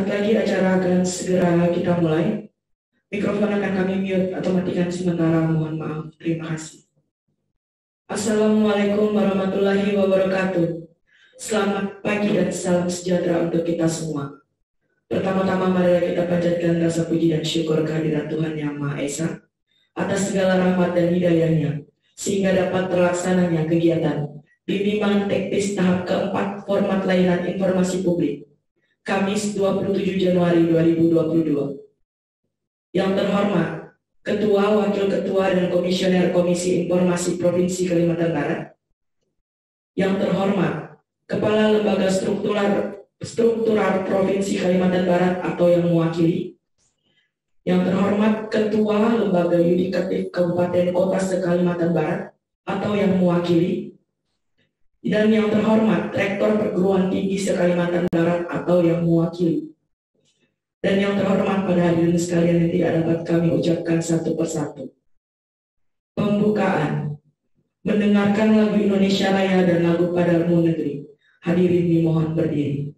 Saat lagi acara akan segera kita mulai, mikrofon akan kami mute atau matikan sementara, mohon maaf. Terima kasih. Assalamualaikum warahmatullahi wabarakatuh. Selamat pagi dan salam sejahtera untuk kita semua. Pertama-tama marilah kita panjatkan rasa puji dan syukur kehadirat Tuhan Yang Maha Esa atas segala rahmat dan hidayahnya, sehingga dapat terlaksananya kegiatan bimbingan teknis tahap keempat format layanan informasi publik Kamis 27 Januari 2022. Yang terhormat Ketua, Wakil Ketua, dan Komisioner Komisi Informasi Provinsi Kalimantan Barat. Yang terhormat Kepala Lembaga Struktural Provinsi Kalimantan Barat atau yang mewakili. Yang terhormat Ketua Lembaga Yudikatif Kabupaten Kota se-Kalimantan Barat atau yang mewakili. Dan yang terhormat Rektor Perguruan Tinggi se-Kalimantan Barat atau yang mewakili. Dan yang terhormat pada hadirin sekalian yang tidak dapat kami ucapkan satu persatu. Pembukaan. Mendengarkan lagu Indonesia Raya dan lagu Padamu Negeri. Hadirin dimohon berdiri.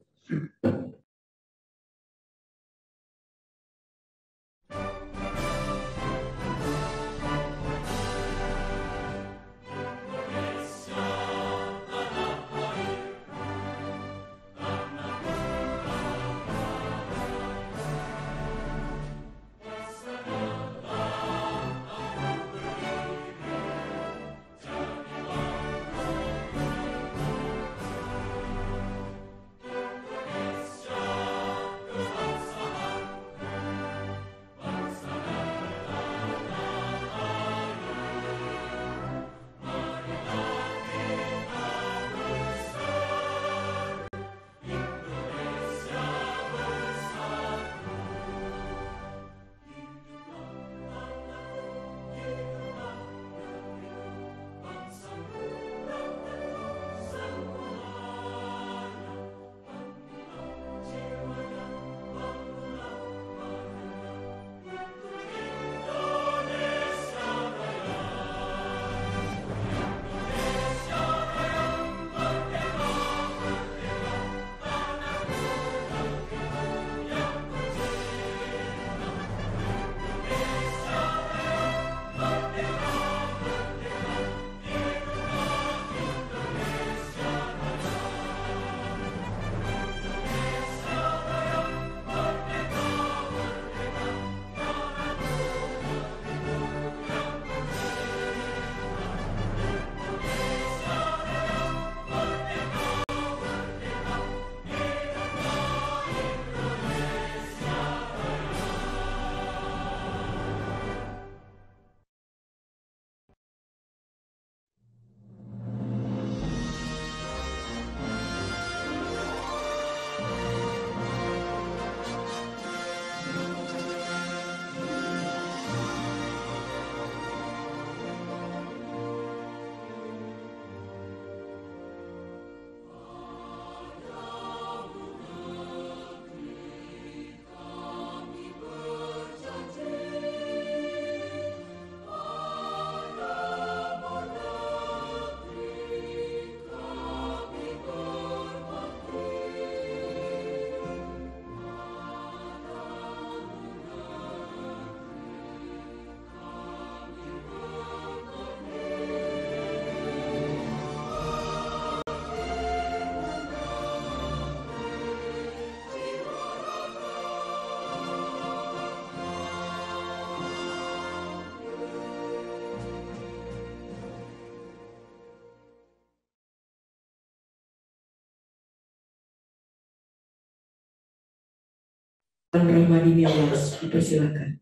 Tuan Rahmadi Miawas, dipersilakan.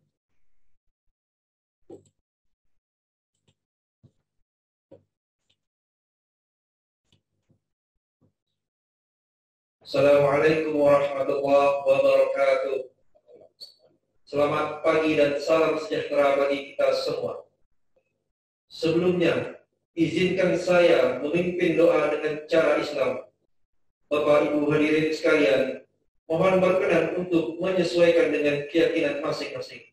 Assalamualaikum warahmatullahi wabarakatuh. Selamat pagi dan salam sejahtera bagi kita semua. Sebelumnya, izinkan saya memimpin doa dengan cara Islam. Bapak Ibu hadirin sekalian, mohon berkenan untuk menyesuaikan dengan keyakinan masing-masing.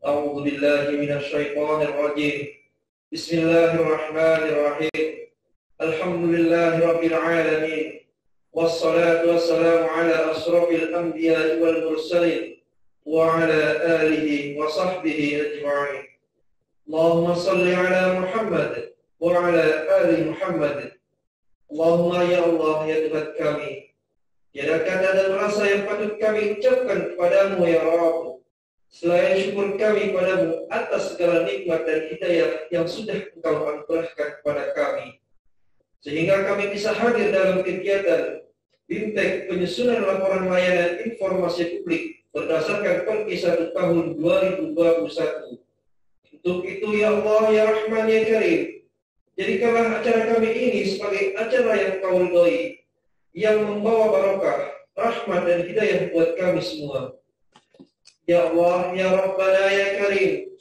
A'udzu billahi minasyaitonir rajim. Bismillahirrahmanirrahim. Alhamdulillahirabbil alamin. wassalatu wassalamu ala asrafil anbiya wal mursalin wa ala alihi wa sahbihi ajma'in. Allahumma salli ala Muhammad wa ala ali Muhammad. Allahumma ya Allah ya Tuhan kami, tiada kata dan rasa yang patut kami ucapkan kepadamu ya Rabb selain syukur kami padamu atas segala nikmat dan hidayah yang sudah Engkau anugerahkan kepada kami, sehingga kami bisa hadir dalam kegiatan BIMTEK penyusunan laporan layanan informasi publik berdasarkan Perki 1 tahun 2021. Untuk itu ya Allah ya Rahman ya Karim, jadikanlah acara kami ini sebagai acara yang Kau ridhoi, yang membawa barokah, rahmat dan hidayah buat kami semua. Ya Allah, ya Rabbana, ya Karim,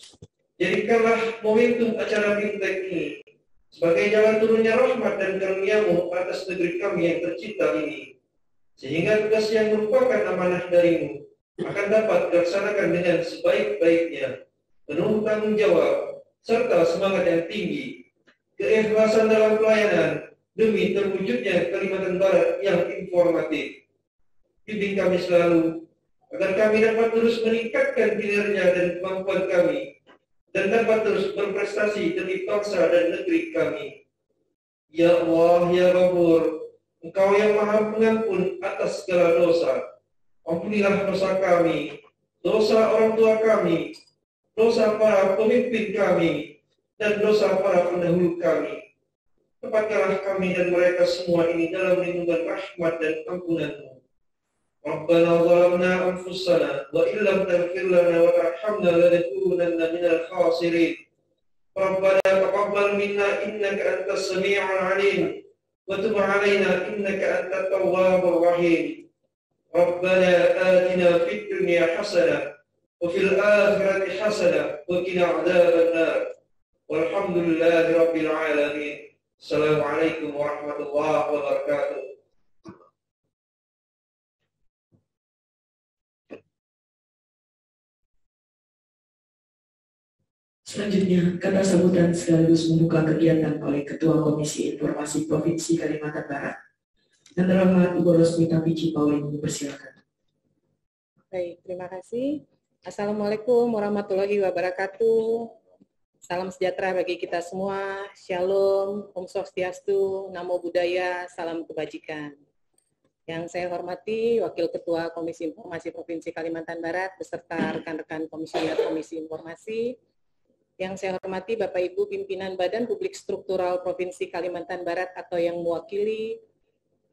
jadikanlah momentum acara BIMTEK ini sebagai jalan turunnya rahmat dan karunia-Mu atas negeri kami yang tercinta ini, sehingga tugas yang merupakan amanah dari-Mu akan dapat dilaksanakan dengan sebaik-baiknya, penuh tanggung jawab, serta semangat yang tinggi, keikhlasan dalam pelayanan, demi terwujudnya Kalimantan Barat yang informatif. Bimbing kami selalu, agar kami dapat terus meningkatkan kinerja dan kemampuan kami, dan dapat terus berprestasi demi bangsa dan negeri kami. Ya Allah, ya Ghafur, Engkau yang Maha Pengampun atas segala dosa. Ampunilah dosa kami, dosa orang tua kami, dosa para pemimpin kami, dan dosa para pendahulu kami. Tempatkanlah kami dan mereka semua ini dalam lindungan rahmat dan ampunan-Mu. Rabbana zalamna anfusana wa illam taghfir lana wa tarhamna lanakunanna minal khasirin. Rabbana taqabbal minna innaka antas sami'ul 'alim wa tub 'alaina innaka antat tawwabur rahim. Rabbana atina fid dunya hasanah wa fil akhirati hasanah wa qina 'adzaban nar. Walhamdulillahi rabbil alamin. Assalamualaikum warahmatullahi wabarakatuh. Selanjutnya, kata sambutan sekaligus membuka kegiatan oleh Ketua Komisi Informasi Provinsi Kalimantan Barat. Yang terhormat Ibu Rosmita Pici Pauline, dipersilakan. Baik, terima kasih. Assalamualaikum warahmatullahi wabarakatuh. Salam sejahtera bagi kita semua. Shalom, Om Swastiastu, Namo Buddhaya, salam kebajikan. Yang saya hormati Wakil Ketua Komisi Informasi Provinsi Kalimantan Barat beserta rekan-rekan Komisioner Komisi Informasi. Yang saya hormati Bapak Ibu Pimpinan Badan Publik Struktural Provinsi Kalimantan Barat atau yang mewakili.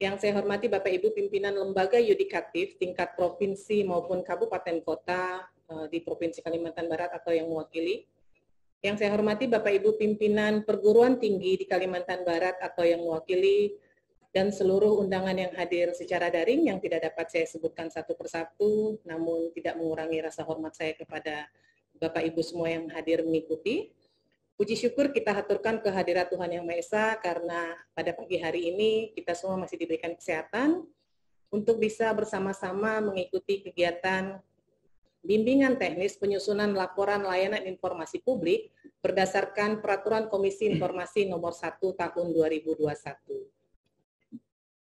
Yang saya hormati Bapak Ibu Pimpinan Lembaga Yudikatif tingkat provinsi maupun kabupaten kota di Provinsi Kalimantan Barat atau yang mewakili. Yang saya hormati Bapak Ibu Pimpinan Perguruan Tinggi di Kalimantan Barat atau yang mewakili, dan seluruh undangan yang hadir secara daring yang tidak dapat saya sebutkan satu persatu, namun tidak mengurangi rasa hormat saya kepada Bapak Ibu semua yang hadir mengikuti. Puji syukur kita haturkan kehadirat Tuhan Yang Maha Esa karena pada pagi hari ini kita semua masih diberikan kesehatan untuk bisa bersama-sama mengikuti kegiatan bimbingan teknis penyusunan laporan layanan informasi publik berdasarkan Peraturan Komisi Informasi Nomor 1 Tahun 2021.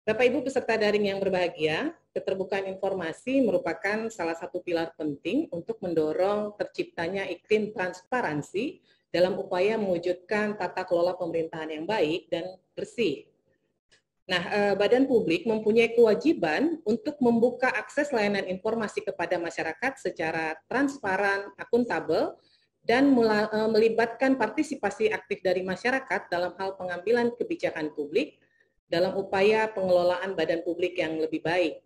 Bapak Ibu peserta daring yang berbahagia, keterbukaan informasi merupakan salah satu pilar penting untuk mendorong terciptanya iklim transparansi dalam upaya mewujudkan tata kelola pemerintahan yang baik dan bersih. Nah, badan publik mempunyai kewajiban untuk membuka akses layanan informasi kepada masyarakat secara transparan, akuntabel, dan melibatkan partisipasi aktif dari masyarakat dalam hal pengambilan kebijakan publik dalam upaya pengelolaan badan publik yang lebih baik.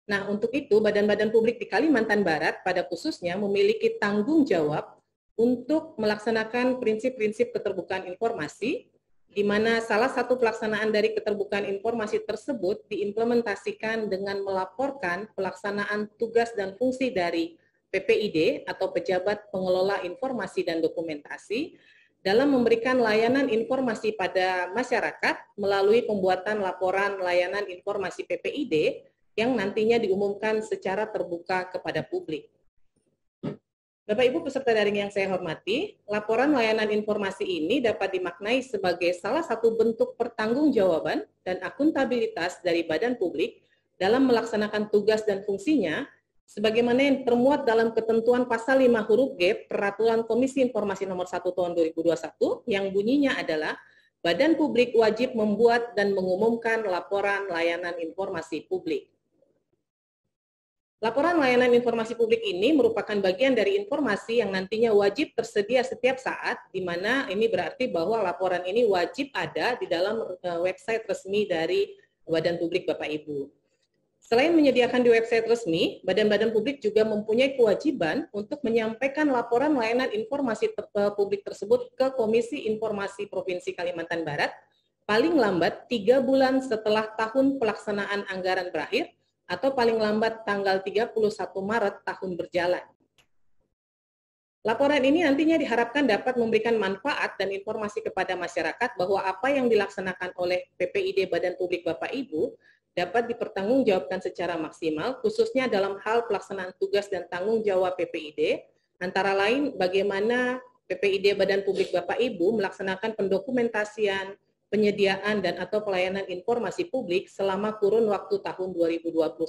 Nah, untuk itu badan-badan publik di Kalimantan Barat pada khususnya memiliki tanggung jawab untuk melaksanakan prinsip-prinsip keterbukaan informasi, di mana salah satu pelaksanaan dari keterbukaan informasi tersebut diimplementasikan dengan melaporkan pelaksanaan tugas dan fungsi dari PPID atau Pejabat Pengelola Informasi dan Dokumentasi dalam memberikan layanan informasi pada masyarakat melalui pembuatan laporan layanan informasi PPID yang nantinya diumumkan secara terbuka kepada publik. Bapak Ibu peserta daring yang saya hormati, laporan layanan informasi ini dapat dimaknai sebagai salah satu bentuk pertanggungjawaban dan akuntabilitas dari badan publik dalam melaksanakan tugas dan fungsinya sebagaimana yang termuat dalam ketentuan pasal 5 huruf G Peraturan Komisi Informasi Nomor 1 Tahun 2021 yang bunyinya adalah badan publik wajib membuat dan mengumumkan laporan layanan informasi publik. Laporan layanan informasi publik ini merupakan bagian dari informasi yang nantinya wajib tersedia setiap saat, di mana ini berarti bahwa laporan ini wajib ada di dalam website resmi dari Badan Publik Bapak Ibu. Selain menyediakan di website resmi, badan-badan publik juga mempunyai kewajiban untuk menyampaikan laporan layanan informasi publik tersebut ke Komisi Informasi Provinsi Kalimantan Barat paling lambat 3 bulan setelah tahun pelaksanaan anggaran berakhir atau paling lambat tanggal 31 Maret tahun berjalan. Laporan ini nantinya diharapkan dapat memberikan manfaat dan informasi kepada masyarakat bahwa apa yang dilaksanakan oleh PPID Badan Publik Bapak Ibu dapat dipertanggungjawabkan secara maksimal, khususnya dalam hal pelaksanaan tugas dan tanggung jawab PPID, antara lain bagaimana PPID Badan Publik Bapak Ibu melaksanakan pendokumentasian, penyediaan dan atau pelayanan informasi publik selama kurun waktu tahun 2021.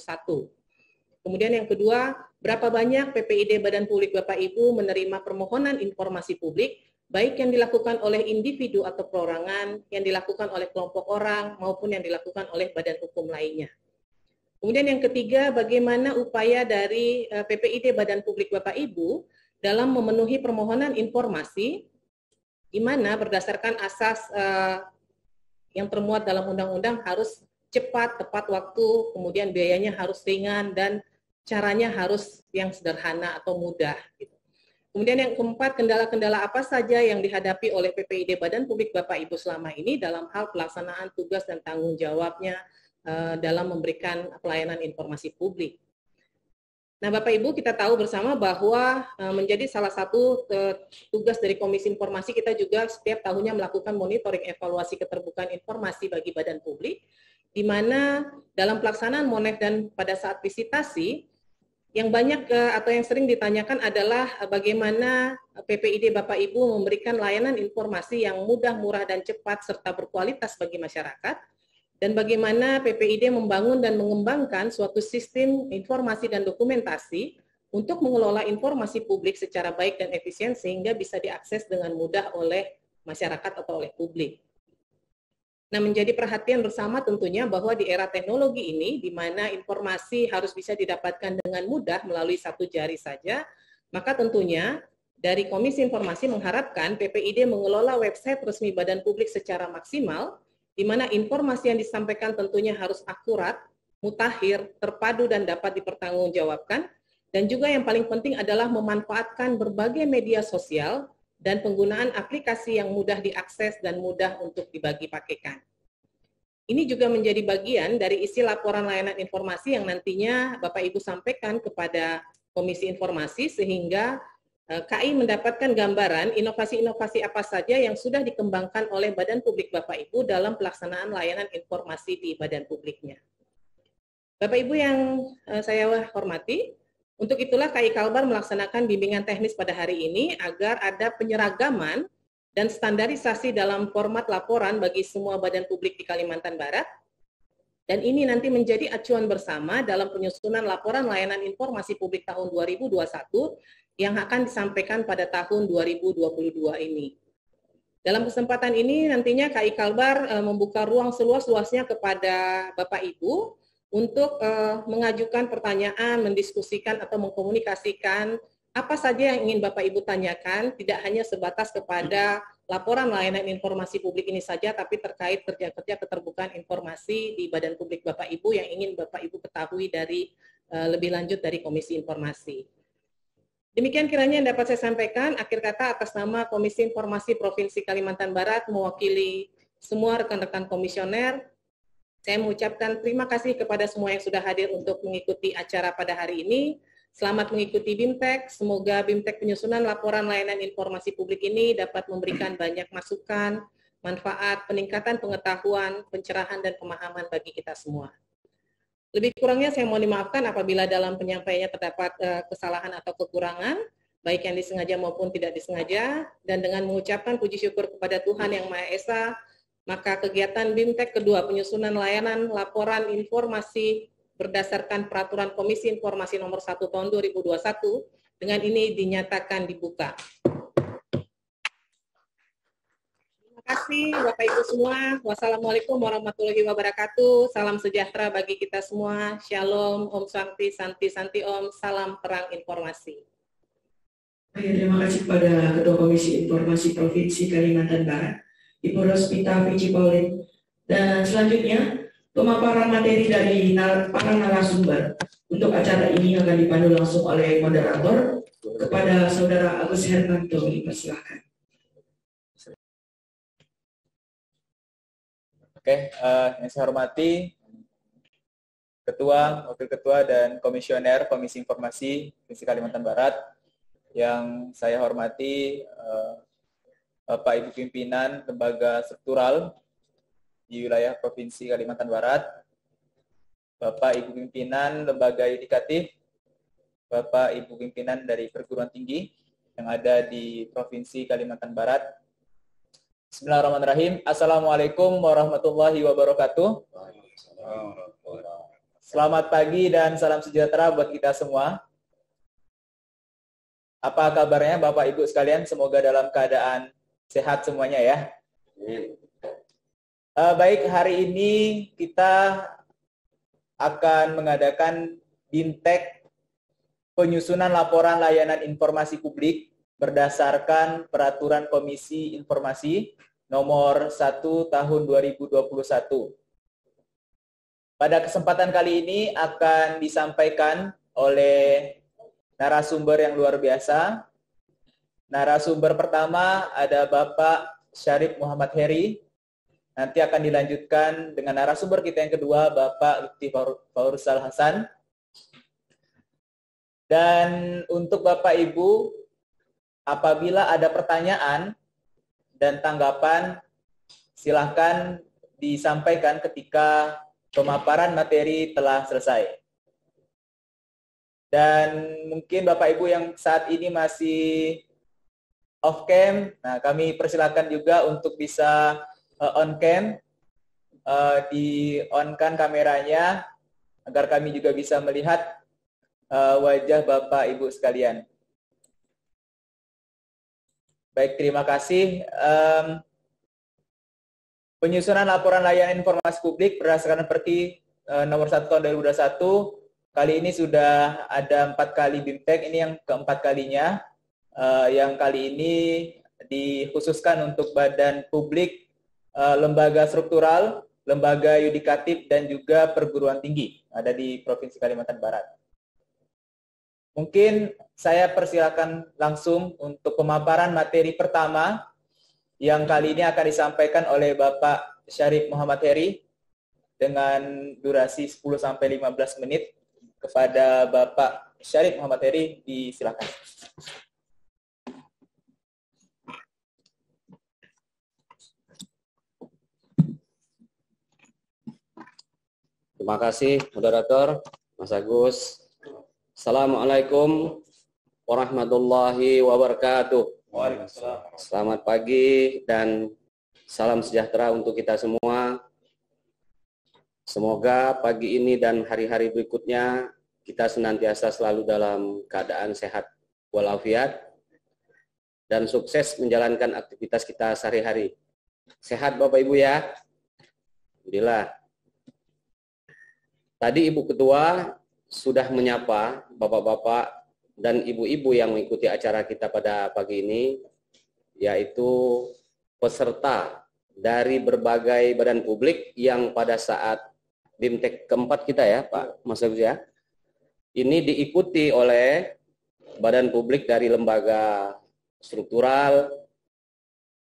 Kemudian yang kedua, berapa banyak PPID Badan Publik Bapak Ibu menerima permohonan informasi publik, baik yang dilakukan oleh individu atau perorangan, yang dilakukan oleh kelompok orang, maupun yang dilakukan oleh badan hukum lainnya. Kemudian yang ketiga, bagaimana upaya dari PPID Badan Publik Bapak Ibu dalam memenuhi permohonan informasi, di mana berdasarkan asas yang termuat dalam undang-undang harus cepat, tepat waktu, kemudian biayanya harus ringan, dan caranya harus yang sederhana atau mudah. Kemudian yang keempat, kendala-kendala apa saja yang dihadapi oleh PPID Badan Publik Bapak Ibu selama ini dalam hal pelaksanaan tugas dan tanggung jawabnya dalam memberikan pelayanan informasi publik. Nah, Bapak Ibu, kita tahu bersama bahwa menjadi salah satu tugas dari Komisi Informasi, kita juga setiap tahunnya melakukan monitoring evaluasi keterbukaan informasi bagi badan publik, di mana dalam pelaksanaan Monef dan pada saat visitasi, yang banyak atau yang sering ditanyakan adalah bagaimana PPID Bapak Ibu memberikan layanan informasi yang mudah, murah, dan cepat serta berkualitas bagi masyarakat, dan bagaimana PPID membangun dan mengembangkan suatu sistem informasi dan dokumentasi untuk mengelola informasi publik secara baik dan efisien sehingga bisa diakses dengan mudah oleh masyarakat atau oleh publik. Nah, menjadi perhatian bersama tentunya bahwa di era teknologi ini, di mana informasi harus bisa didapatkan dengan mudah melalui satu jari saja, maka tentunya dari Komisi Informasi mengharapkan PPID mengelola website resmi badan publik secara maksimal, di mana informasi yang disampaikan tentunya harus akurat, mutakhir, terpadu, dan dapat dipertanggungjawabkan. Dan juga yang paling penting adalah memanfaatkan berbagai media sosial dan penggunaan aplikasi yang mudah diakses dan mudah untuk dibagi pakaikan. Ini juga menjadi bagian dari isi laporan layanan informasi yang nantinya Bapak Ibu sampaikan kepada Komisi Informasi sehingga KI mendapatkan gambaran inovasi-inovasi apa saja yang sudah dikembangkan oleh Badan Publik Bapak Ibu dalam pelaksanaan layanan informasi di badan publiknya. Bapak Ibu yang saya hormati, untuk itulah KI Kalbar melaksanakan bimbingan teknis pada hari ini agar ada penyeragaman dan standarisasi dalam format laporan bagi semua badan publik di Kalimantan Barat. Dan ini nanti menjadi acuan bersama dalam penyusunan laporan layanan informasi publik tahun 2021 yang akan disampaikan pada tahun 2022 ini. Dalam kesempatan ini nantinya KI Kalbar membuka ruang seluas-luasnya kepada Bapak Ibu untuk mengajukan pertanyaan, mendiskusikan atau mengkomunikasikan apa saja yang ingin Bapak Ibu tanyakan, tidak hanya sebatas kepada laporan layanan informasi publik ini saja, tapi terkait kerja-kerja keterbukaan informasi di badan publik Bapak Ibu yang ingin Bapak Ibu ketahui dari lebih lanjut dari Komisi Informasi. Demikian kiranya yang dapat saya sampaikan. Akhir kata atas nama Komisi Informasi Provinsi Kalimantan Barat, mewakili semua rekan-rekan komisioner, saya mengucapkan terima kasih kepada semua yang sudah hadir untuk mengikuti acara pada hari ini. Selamat mengikuti BIMTEK. Semoga BIMTEK penyusunan laporan layanan informasi publik ini dapat memberikan banyak masukan, manfaat, peningkatan pengetahuan, pencerahan, dan pemahaman bagi kita semua. Lebih kurangnya saya mohon dimaafkan apabila dalam penyampaiannya terdapat kesalahan atau kekurangan. baik yang disengaja maupun tidak disengaja, dan dengan mengucapkan puji syukur kepada Tuhan Yang Maha Esa, maka kegiatan BIMTEK kedua penyusunan layanan laporan informasi berdasarkan Peraturan Komisi Informasi Nomor 1 Tahun 2021 dengan ini dinyatakan dibuka. Terima kasih Bapak Ibu semua. Wassalamualaikum warahmatullahi wabarakatuh. Salam sejahtera bagi kita semua. Shalom, Om Santi, Santi, Santi Om. Salam terang informasi. Terima kasih kepada Ketua Komisi Informasi Provinsi Kalimantan Barat, Ibu Rospita Vici Paulin. Dan selanjutnya, pemaparan materi dari para narasumber. Untuk acara ini akan dipandu langsung oleh moderator kepada Saudara Agus Hermanto. Dipersilakan. Oke, yang saya hormati Ketua, Wakil Ketua, dan Komisioner Komisi Informasi Provinsi Kalimantan Barat. Yang saya hormati Bapak Ibu Pimpinan Lembaga Struktural di wilayah Provinsi Kalimantan Barat, Bapak Ibu Pimpinan Lembaga Yudikatif, Bapak Ibu Pimpinan dari perguruan tinggi yang ada di Provinsi Kalimantan Barat. Bismillahirrahmanirrahim. Assalamualaikum warahmatullahi wabarakatuh. Selamat pagi dan salam sejahtera buat kita semua. Apa kabarnya Bapak Ibu sekalian? Semoga dalam keadaan sehat semuanya ya. Baik, hari ini kita akan mengadakan BIMTEK penyusunan laporan layanan informasi publik berdasarkan Peraturan Komisi Informasi Nomor 1 Tahun 2021. Pada kesempatan kali ini akan disampaikan oleh narasumber yang luar biasa. Narasumber pertama ada Bapak Syarif Muhammad Heri. Nanti akan dilanjutkan dengan narasumber kita yang kedua, Bapak Lutfi Faursal Hasan. Dan untuk Bapak Ibu, apabila ada pertanyaan dan tanggapan, silakan disampaikan ketika pemaparan materi telah selesai. Dan mungkin Bapak Ibu yang saat ini masih off cam, nah kami persilakan juga untuk bisa on cam, di on kan kameranya agar kami juga bisa melihat wajah Bapak Ibu sekalian. Baik, terima kasih. Penyusunan laporan layanan informasi publik berdasarkan Perki nomor 1 tahun 2021. Kali ini sudah ada 4 kali BIMTEK, ini yang keempat kalinya. Yang kali ini dikhususkan untuk badan publik, lembaga struktural, lembaga yudikatif, dan juga perguruan tinggi ada di Provinsi Kalimantan Barat. Mungkin saya persilakan langsung untuk pemaparan materi pertama yang kali ini akan disampaikan oleh Bapak Syarif Muhammad Heri dengan durasi 10-15 menit. Kepada Bapak Syarif Muhammad Heri, disilakan. Terima kasih, moderator, Mas Agus. Assalamualaikum warahmatullahi wabarakatuh. Waalaikumsalam. Selamat pagi dan salam sejahtera untuk kita semua. Semoga pagi ini dan hari-hari berikutnya kita senantiasa selalu dalam keadaan sehat walafiat dan sukses menjalankan aktivitas kita sehari-hari. Sehat Bapak Ibu ya? Alhamdulillah. Tadi Ibu Ketua sudah menyapa Bapak-Bapak dan Ibu-Ibu yang mengikuti acara kita pada pagi ini, yaitu peserta dari berbagai badan publik yang pada saat BIMTEK keempat kita ya Pak Mas Agus ya, ini diikuti oleh badan publik dari lembaga struktural,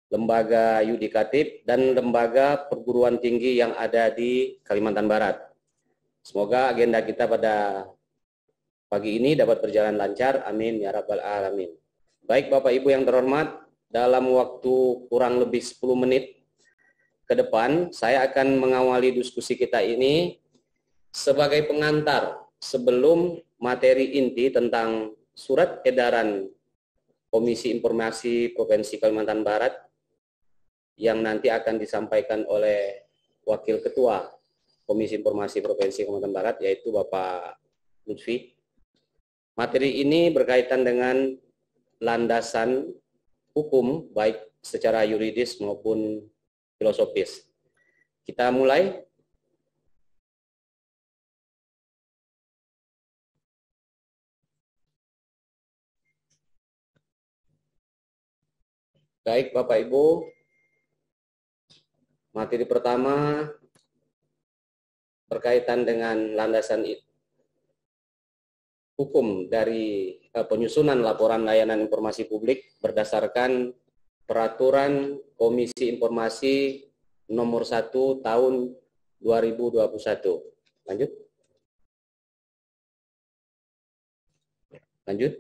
lembaga yudikatif, dan lembaga perguruan tinggi yang ada di Kalimantan Barat. Semoga agenda kita pada pagi ini dapat berjalan lancar, amin ya rabbal alamin. Baik Bapak Ibu yang terhormat, dalam waktu kurang lebih 10 menit ke depan, saya akan mengawali diskusi kita ini sebagai pengantar sebelum materi inti tentang surat edaran Komisi Informasi Provinsi Kalimantan Barat yang nanti akan disampaikan oleh Wakil Ketua Komisi Informasi Provinsi Kalimantan Barat, yaitu Bapak Lutfi. Materi ini berkaitan dengan landasan hukum, baik secara yuridis maupun filosofis. Kita mulai. Baik, Bapak Ibu, materi pertama berkaitan dengan landasan hukum dari penyusunan laporan layanan informasi publik berdasarkan Peraturan Komisi Informasi Nomor 1 Tahun 2021. Lanjut. Lanjut.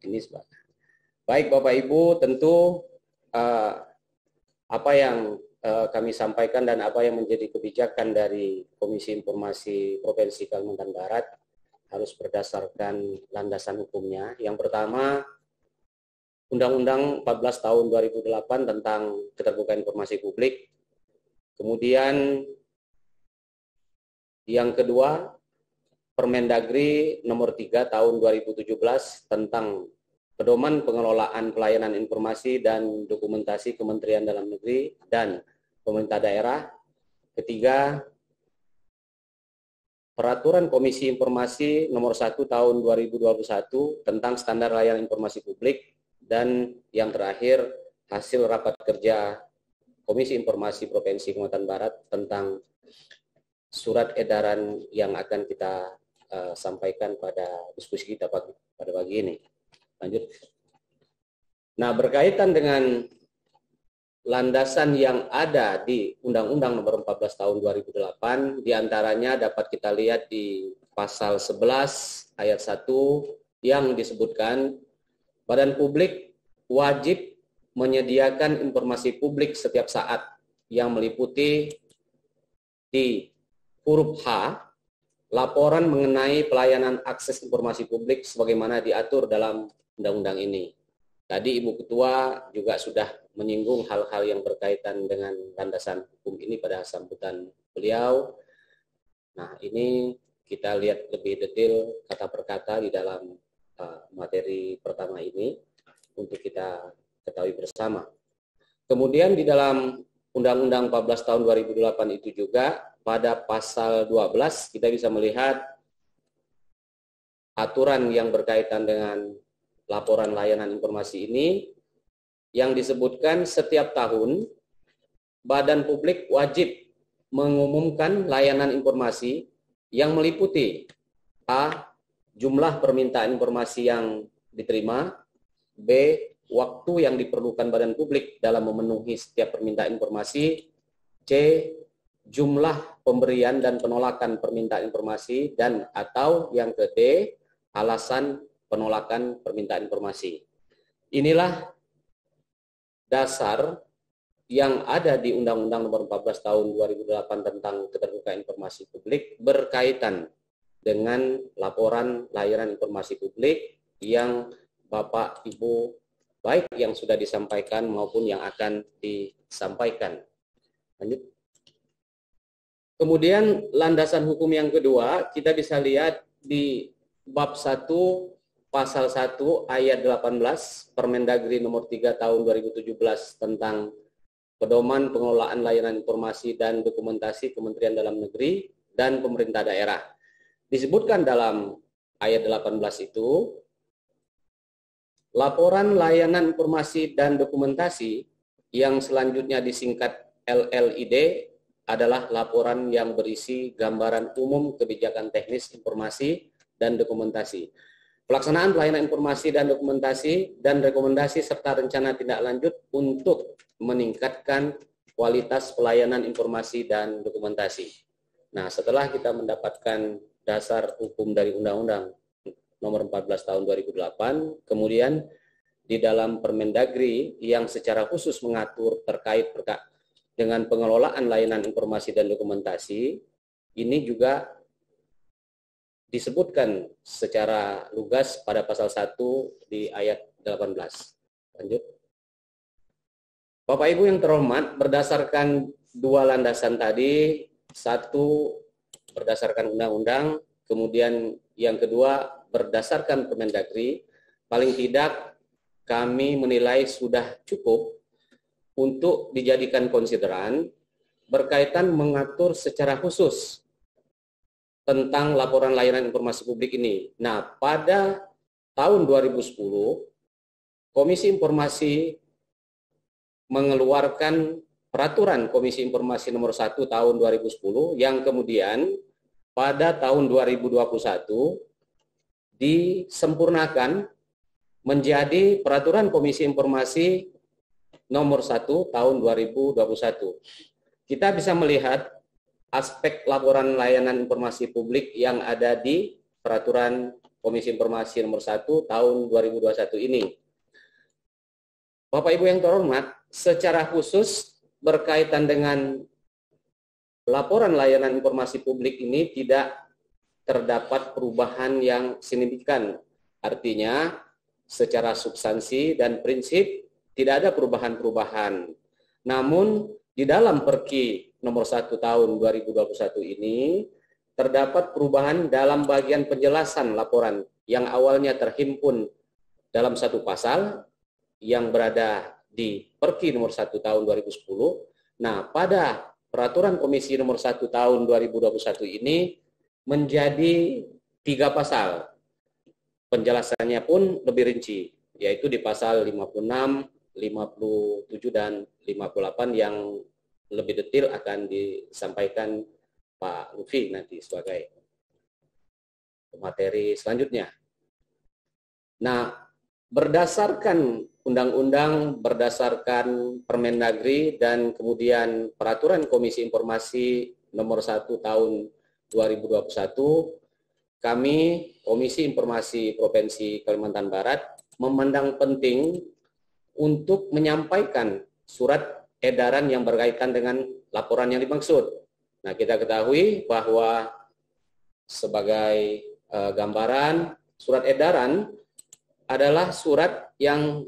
Ini sebab. Baik, Bapak Ibu, tentu apa yang kami sampaikan dan apa yang menjadi kebijakan dari Komisi Informasi Provinsi Kalimantan Barat harus berdasarkan landasan hukumnya. Yang pertama, Undang-Undang 14 Tahun 2008 tentang Keterbukaan Informasi Publik. Kemudian yang kedua, Permendagri Nomor 3 Tahun 2017 tentang Pedoman Pengelolaan Pelayanan Informasi dan Dokumentasi Kementerian Dalam Negeri dan Pemerintah Daerah. Ketiga, Peraturan Komisi Informasi Nomor 1 Tahun 2021 tentang Standar Layanan Informasi Publik. Dan yang terakhir, hasil rapat kerja Komisi Informasi Provinsi Kalimantan Barat tentang surat edaran yang akan kita sampaikan pada diskusi kita pada pagi ini. Lanjut. Nah, berkaitan dengan landasan yang ada di Undang-Undang Nomor 14 Tahun 2008, diantaranya dapat kita lihat di pasal 11 ayat 1 yang disebutkan badan publik wajib menyediakan informasi publik setiap saat yang meliputi di huruf H, laporan mengenai pelayanan akses informasi publik sebagaimana diatur dalam undang-undang ini. Tadi Ibu Ketua juga sudah menyinggung hal-hal yang berkaitan dengan landasan hukum ini pada sambutan beliau. Nah, ini kita lihat lebih detail kata per kata di dalam materi pertama ini untuk kita ketahui bersama. Kemudian di dalam Undang-Undang 14 Tahun 2008 itu juga pada pasal 12 kita bisa melihat aturan yang berkaitan dengan laporan layanan informasi ini yang disebutkan setiap tahun badan publik wajib mengumumkan layanan informasi yang meliputi A. Jumlah permintaan informasi yang diterima, B. Waktu yang diperlukan badan publik dalam memenuhi setiap permintaan informasi, C. Jumlah pemberian dan penolakan permintaan informasi, dan atau yang ke D. Alasan penolakan permintaan informasi. Inilah dasar yang ada di Undang-Undang Nomor 14 Tahun 2008 tentang Keterbukaan Informasi Publik berkaitan dengan laporan layanan informasi publik yang Bapak Ibu baik yang sudah disampaikan maupun yang akan disampaikan. Lanjut. Kemudian landasan hukum yang kedua kita bisa lihat di bab 1 pasal 1 ayat 18 Permendagri Nomor 3 Tahun 2017 tentang Pedoman Pengelolaan Layanan Informasi dan Dokumentasi Kementerian Dalam Negeri dan Pemerintah Daerah. Disebutkan dalam ayat 18 itu, laporan layanan informasi dan dokumentasi yang selanjutnya disingkat LLID adalah laporan yang berisi gambaran umum kebijakan teknis informasi dan dokumentasi, pelaksanaan pelayanan informasi dan dokumentasi, dan rekomendasi serta rencana tindak lanjut untuk meningkatkan kualitas pelayanan informasi dan dokumentasi. Nah, setelah kita mendapatkan dasar hukum dari Undang-Undang Nomor 14 Tahun 2008, kemudian di dalam Permendagri yang secara khusus mengatur terkait dengan pengelolaan layanan informasi dan dokumentasi, ini juga disebutkan secara lugas pada pasal 1 di ayat 18. Lanjut. Bapak Ibu yang terhormat, berdasarkan dua landasan tadi, satu berdasarkan undang-undang, kemudian yang kedua berdasarkan Permendagri, paling tidak kami menilai sudah cukup untuk dijadikan konsideran berkaitan mengatur secara khusus tentang laporan layanan informasi publik ini. Nah, pada tahun 2010, Komisi Informasi mengeluarkan peraturan Komisi Informasi nomor 1 tahun 2010 yang kemudian pada tahun 2021 disempurnakan menjadi peraturan Komisi Informasi nomor 1 tahun 2021. Kita bisa melihat aspek laporan layanan informasi publik yang ada di peraturan Komisi Informasi nomor 1 tahun 2021 ini. Bapak Ibu yang terhormat, secara khusus berkaitan dengan laporan layanan informasi publik ini tidak terdapat perubahan yang signifikan. Artinya, secara substansi dan prinsip tidak ada perubahan-perubahan. Namun, di dalam Perki nomor 1 tahun 2021 ini, terdapat perubahan dalam bagian penjelasan laporan yang awalnya terhimpun dalam satu pasal yang berada di Perki nomor 1 tahun 2010. Nah, pada peraturan Komisi nomor 1 tahun 2021 ini menjadi 3 pasal. Penjelasannya pun lebih rinci, yaitu di pasal 56, 57, dan 58 yang lebih detail akan disampaikan Pak Lutfi nanti sebagai materi selanjutnya. Nah, berdasarkan undang-undang, berdasarkan Permendagri, dan kemudian peraturan Komisi Informasi nomor 1 tahun 2021, kami Komisi Informasi Provinsi Kalimantan Barat memandang penting untuk menyampaikan surat edaran yang berkaitan dengan laporan yang dimaksud. Nah, kita ketahui bahwa sebagai gambaran, surat edaran adalah surat yang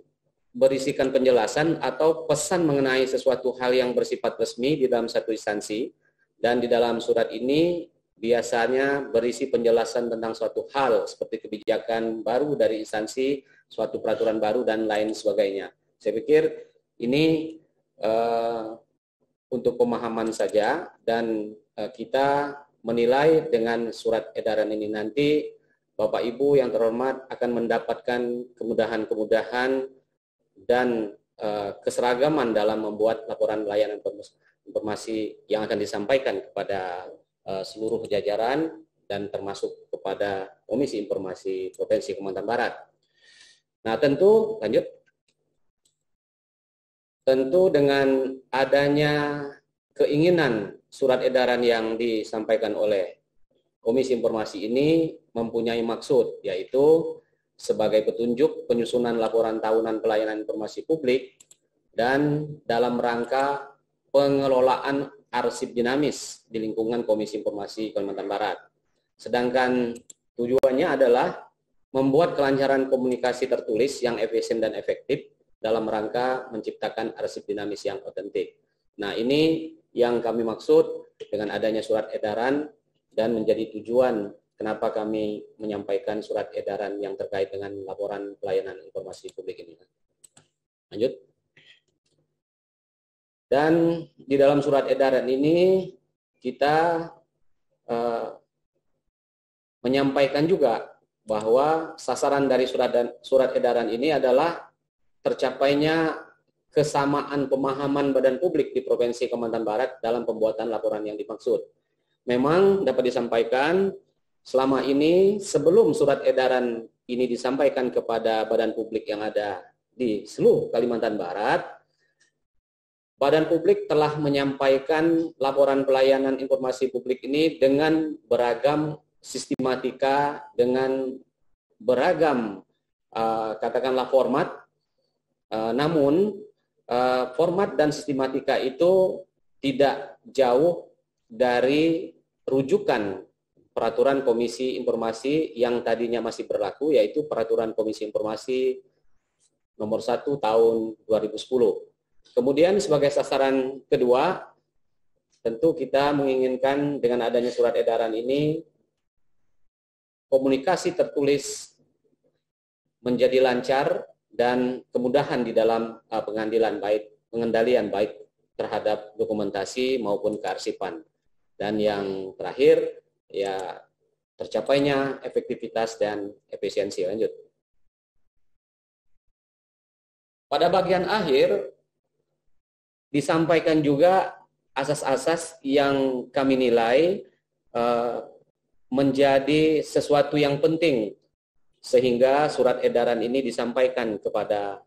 berisikan penjelasan atau pesan mengenai sesuatu hal yang bersifat resmi di dalam satu instansi, dan di dalam surat ini biasanya berisi penjelasan tentang suatu hal seperti kebijakan baru dari instansi, suatu peraturan baru, dan lain sebagainya. Saya pikir ini untuk pemahaman saja, dan kita menilai dengan surat edaran ini nanti Bapak Ibu yang terhormat akan mendapatkan kemudahan-kemudahan dan keseragaman dalam membuat laporan layanan informasi yang akan disampaikan kepada seluruh jajaran dan termasuk kepada Komisi Informasi Provinsi Kalimantan Barat. Nah, tentu dengan adanya keinginan surat edaran yang disampaikan oleh Komisi Informasi ini mempunyai maksud, yaitu sebagai petunjuk penyusunan laporan tahunan pelayanan informasi publik dan dalam rangka pengelolaan arsip dinamis di lingkungan Komisi Informasi Kalimantan Barat. Sedangkan tujuannya adalah membuat kelancaran komunikasi tertulis yang efisien dan efektif dalam rangka menciptakan arsip dinamis yang otentik. Nah, ini yang kami maksud dengan adanya surat edaran dan menjadi tujuan kenapa kami menyampaikan surat edaran yang terkait dengan laporan pelayanan informasi publik ini. Lanjut. Dan di dalam surat edaran ini kita menyampaikan juga bahwa sasaran dari surat edaran ini adalah tercapainya kesamaan pemahaman badan publik di Provinsi Kalimantan Barat dalam pembuatan laporan yang dimaksud. Memang dapat disampaikan selama ini sebelum surat edaran ini disampaikan kepada badan publik yang ada di seluruh Kalimantan Barat, badan publik telah menyampaikan laporan pelayanan informasi publik ini dengan beragam sistematika, dengan beragam katakanlah format, namun format dan sistematika itu tidak jauh dari rujukan peraturan Komisi Informasi yang tadinya masih berlaku, yaitu peraturan Komisi Informasi nomor 1 tahun 2010. Kemudian sebagai sasaran kedua, tentu kita menginginkan dengan adanya surat edaran ini, komunikasi tertulis menjadi lancar dan kemudahan di dalam pengendalian baik terhadap dokumentasi maupun kearsipan. Dan yang terakhir, ya tercapainya efektivitas dan efisiensi. Lanjut. Pada bagian akhir, disampaikan juga asas-asas yang kami nilai menjadi sesuatu yang penting sehingga surat edaran ini disampaikan kepada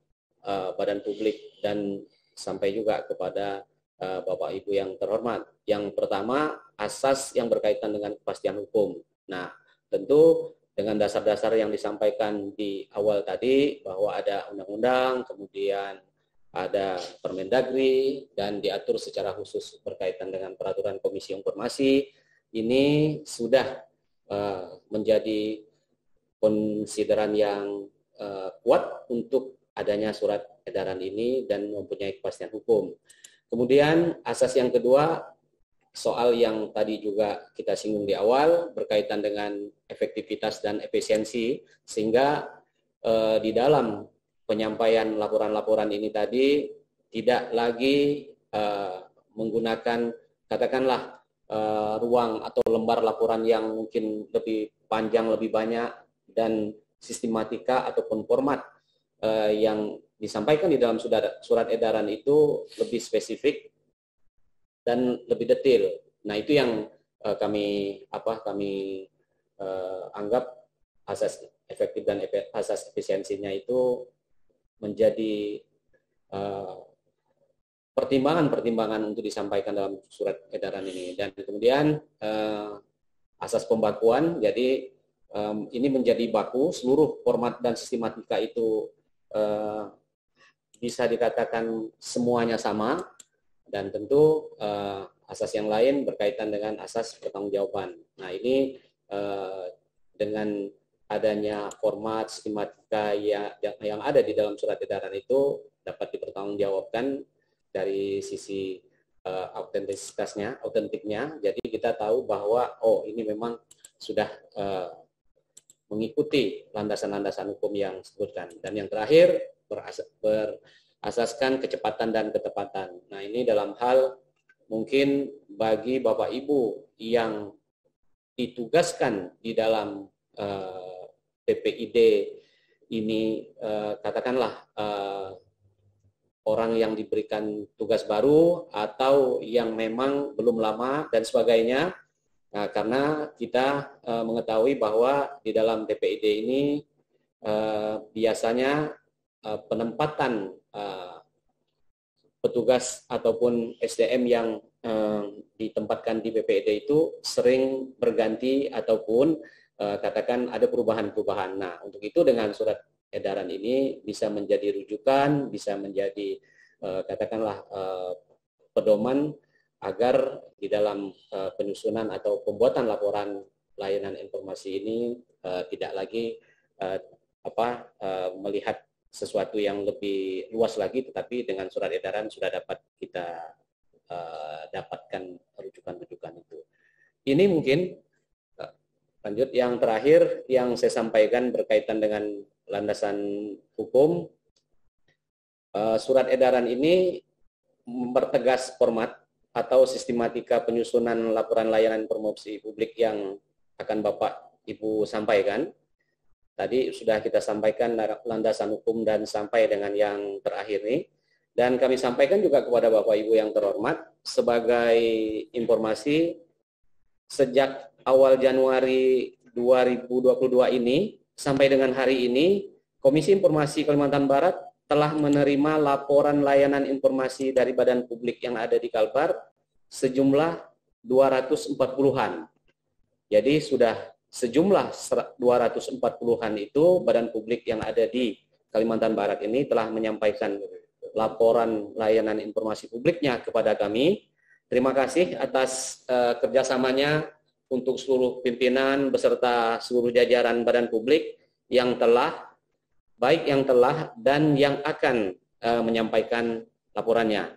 badan publik dan sampai juga kepada Bapak Ibu yang terhormat. Yang pertama, asas yang berkaitan dengan kepastian hukum. Nah, tentu dengan dasar-dasar yang disampaikan di awal tadi bahwa ada undang-undang, kemudian ada Permendagri dan diatur secara khusus berkaitan dengan peraturan Komisi Informasi, ini sudah menjadi konsideran yang kuat untuk adanya surat edaran ini dan mempunyai kepastian hukum. Kemudian asas yang kedua, soal yang tadi juga kita singgung di awal berkaitan dengan efektivitas dan efisiensi, sehingga di dalam penyampaian laporan-laporan ini tadi tidak lagi menggunakan katakanlah ruang atau lembar laporan yang mungkin lebih panjang, lebih banyak, dan sistematika ataupun format yang disampaikan di dalam surat edaran itu lebih spesifik dan lebih detail. Nah, itu yang kami anggap asas efektif dan asas efisiensinya itu menjadi pertimbangan-pertimbangan untuk disampaikan dalam surat edaran ini. Dan kemudian asas pembakuan, jadi ini menjadi baku, seluruh format dan sistematika itu bisa dikatakan semuanya sama, dan tentu asas yang lain berkaitan dengan asas pertanggungjawaban. Nah, ini dengan adanya format sistematika yang ada di dalam surat edaran itu dapat dipertanggungjawabkan dari sisi autentiknya. Jadi kita tahu bahwa ini memang sudah mengikuti landasan-landasan hukum yang disebutkan. Dan yang terakhir berasaskan kecepatan dan ketepatan. Nah, ini dalam hal mungkin bagi Bapak Ibu yang ditugaskan di dalam PPID ini, katakanlah orang yang diberikan tugas baru atau yang memang belum lama dan sebagainya. Nah, karena kita mengetahui bahwa di dalam PPID ini biasanya penempatan petugas ataupun SDM yang ditempatkan di PPID itu sering berganti ataupun katakan ada perubahan-perubahan. Nah, untuk itu dengan surat edaran ini bisa menjadi rujukan, bisa menjadi katakanlah pedoman agar di dalam penyusunan atau pembuatan laporan layanan informasi ini tidak lagi melihat sesuatu yang lebih luas lagi, tetapi dengan surat edaran sudah dapat kita dapatkan rujukan-rujukan itu. Ini mungkin lanjut yang terakhir yang saya sampaikan berkaitan dengan landasan hukum. Surat edaran ini mempertegas format atau sistematika penyusunan laporan layanan informasi publik yang akan Bapak Ibu sampaikan. Tadi sudah kita sampaikan landasan hukum dan sampai dengan yang terakhir ini. Dan kami sampaikan juga kepada Bapak Ibu yang terhormat sebagai informasi, sejak awal Januari 2022 ini sampai dengan hari ini, Komisi Informasi Kalimantan Barat telah menerima laporan layanan informasi dari badan publik yang ada di Kalbar sejumlah 240-an. Jadi sudah sejumlah 240-an itu badan publik yang ada di Kalimantan Barat ini telah menyampaikan laporan layanan informasi publiknya kepada kami. Terima kasih atas kerjasamanya untuk seluruh pimpinan beserta seluruh jajaran badan publik yang telah baik yang telah dan yang akan menyampaikan laporannya.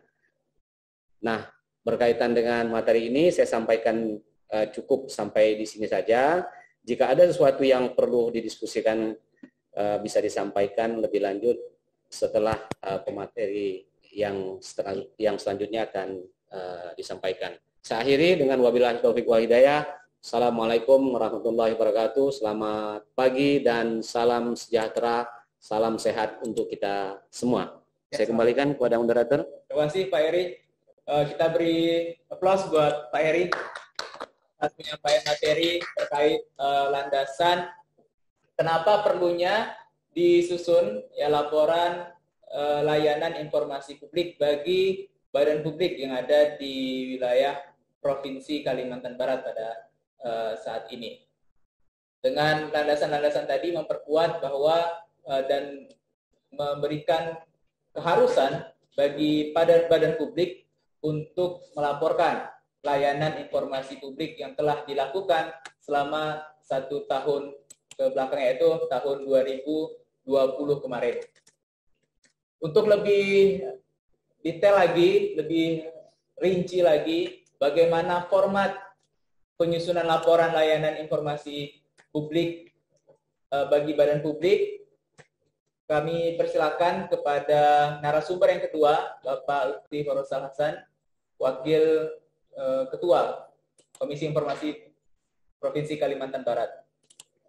Nah, berkaitan dengan materi ini saya sampaikan cukup sampai di sini saja. Jika ada sesuatu yang perlu didiskusikan bisa disampaikan lebih lanjut setelah pemateri yang selanjutnya akan disampaikan. Saya akhiri dengan wabillahi taufiq wal hidayah. Assalamualaikum warahmatullahi wabarakatuh. Selamat pagi dan salam sejahtera, salam sehat untuk kita semua. Saya kembalikan kepada moderator. Terima kasih Pak Eri. Kita beri aplaus buat Pak Eri atas penyampaian materi terkait landasan kenapa perlunya disusun ya laporan layanan informasi publik bagi badan publik yang ada di wilayah Provinsi Kalimantan Barat pada saat ini. Dengan landasan-landasan tadi memperkuat bahwa dan memberikan keharusan bagi badan publik untuk melaporkan layanan informasi publik yang telah dilakukan selama 1 tahun ke belakang, yaitu tahun 2020 kemarin. Untuk lebih detail lagi, lebih rinci lagi, bagaimana format penyusunan laporan layanan informasi publik bagi badan publik, kami persilakan kepada narasumber yang kedua, Bapak Lutfi Farousal Hasan, Wakil Ketua Komisi Informasi Provinsi Kalimantan Barat.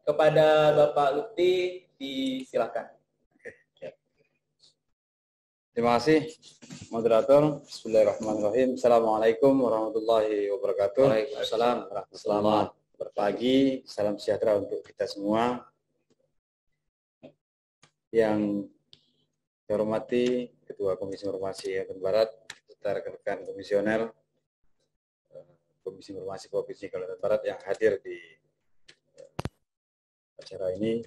Kepada Bapak Lutfi, disilakan. Terima kasih, moderator. Bismillahirrahmanirrahim. Assalamualaikum warahmatullahi wabarakatuh. Waalaikumsalam. Selamat berpagi, salam sejahtera untuk kita semua. Yang saya hormati Ketua Komisi Informasi Kalimantan Barat, serta rekan-rekan komisioner Komisi Informasi Provinsi Kalimantan Barat yang hadir di acara ini,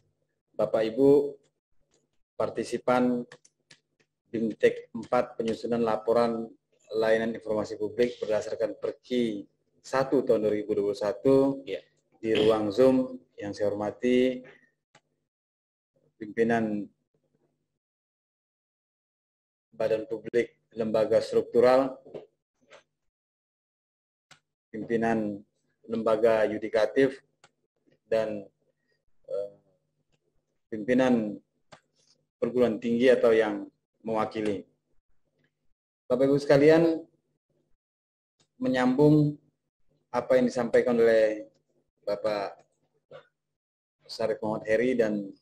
Bapak Ibu partisipan BIMTEK 4 penyusunan laporan layanan informasi publik berdasarkan Perki 1 tahun 2021 ya, di ruang Zoom yang saya hormati pimpinan Badan Publik Lembaga Struktural, pimpinan Lembaga Yudikatif, dan pimpinan perguruan tinggi atau yang mewakili. Bapak Ibu sekalian, menyambung apa yang disampaikan oleh Bapak Syarif Muhammad Heri dan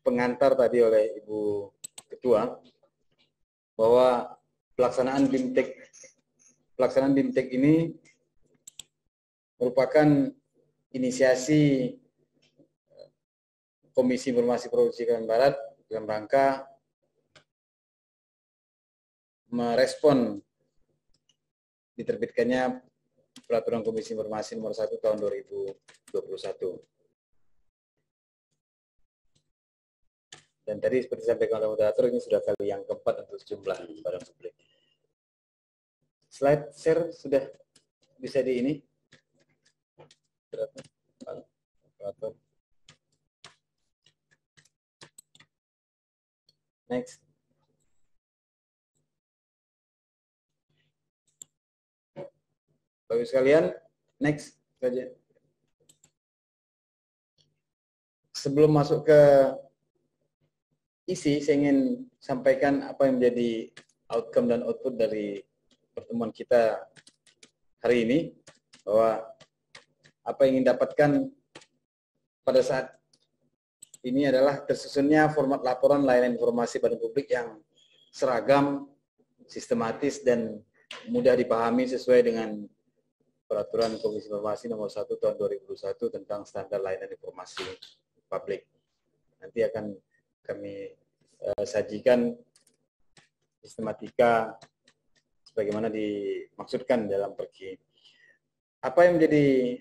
pengantar tadi oleh Ibu Ketua, bahwa pelaksanaan BIMTEK ini merupakan inisiasi Komisi Informasi Provinsi Kalimantan Barat dalam rangka merespon diterbitkannya Peraturan Komisi Informasi Nomor 1 Tahun 2021. Dan tadi seperti disampaikan oleh moderator, ini sudah kali yang keempat untuk jumlah badan publik. Slide share sudah bisa di ini. Next. Bapak sekalian, next saja. Sebelum masuk ke isi, saya ingin sampaikan apa yang menjadi outcome dan output dari pertemuan kita hari ini, bahwa apa yang ingin dapatkan pada saat ini adalah tersusunnya format laporan layanan informasi pada publik yang seragam, sistematis, dan mudah dipahami sesuai dengan Peraturan Komisi Informasi Nomor 1 Tahun 2021 tentang standar layanan informasi publik. Nanti akan kami sajikan sistematika sebagaimana dimaksudkan dalam Perki. Apa yang menjadi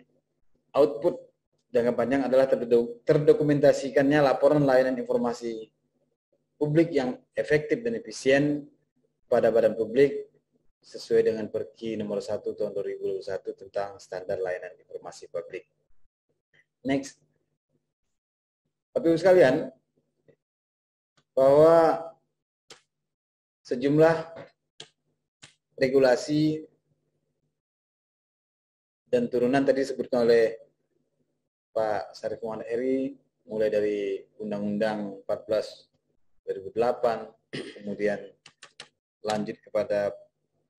output jangka panjang adalah terdokumentasikannya laporan layanan informasi publik yang efektif dan efisien pada badan publik sesuai dengan Perki Nomor 1 Tahun 2021 tentang standar layanan informasi publik. Next. Bapak Ibu sekalian, bahwa sejumlah regulasi dan turunan tadi disebutkan oleh Pak Syarif Muhammad Eri, mulai dari Undang-Undang 14 2008, kemudian lanjut kepada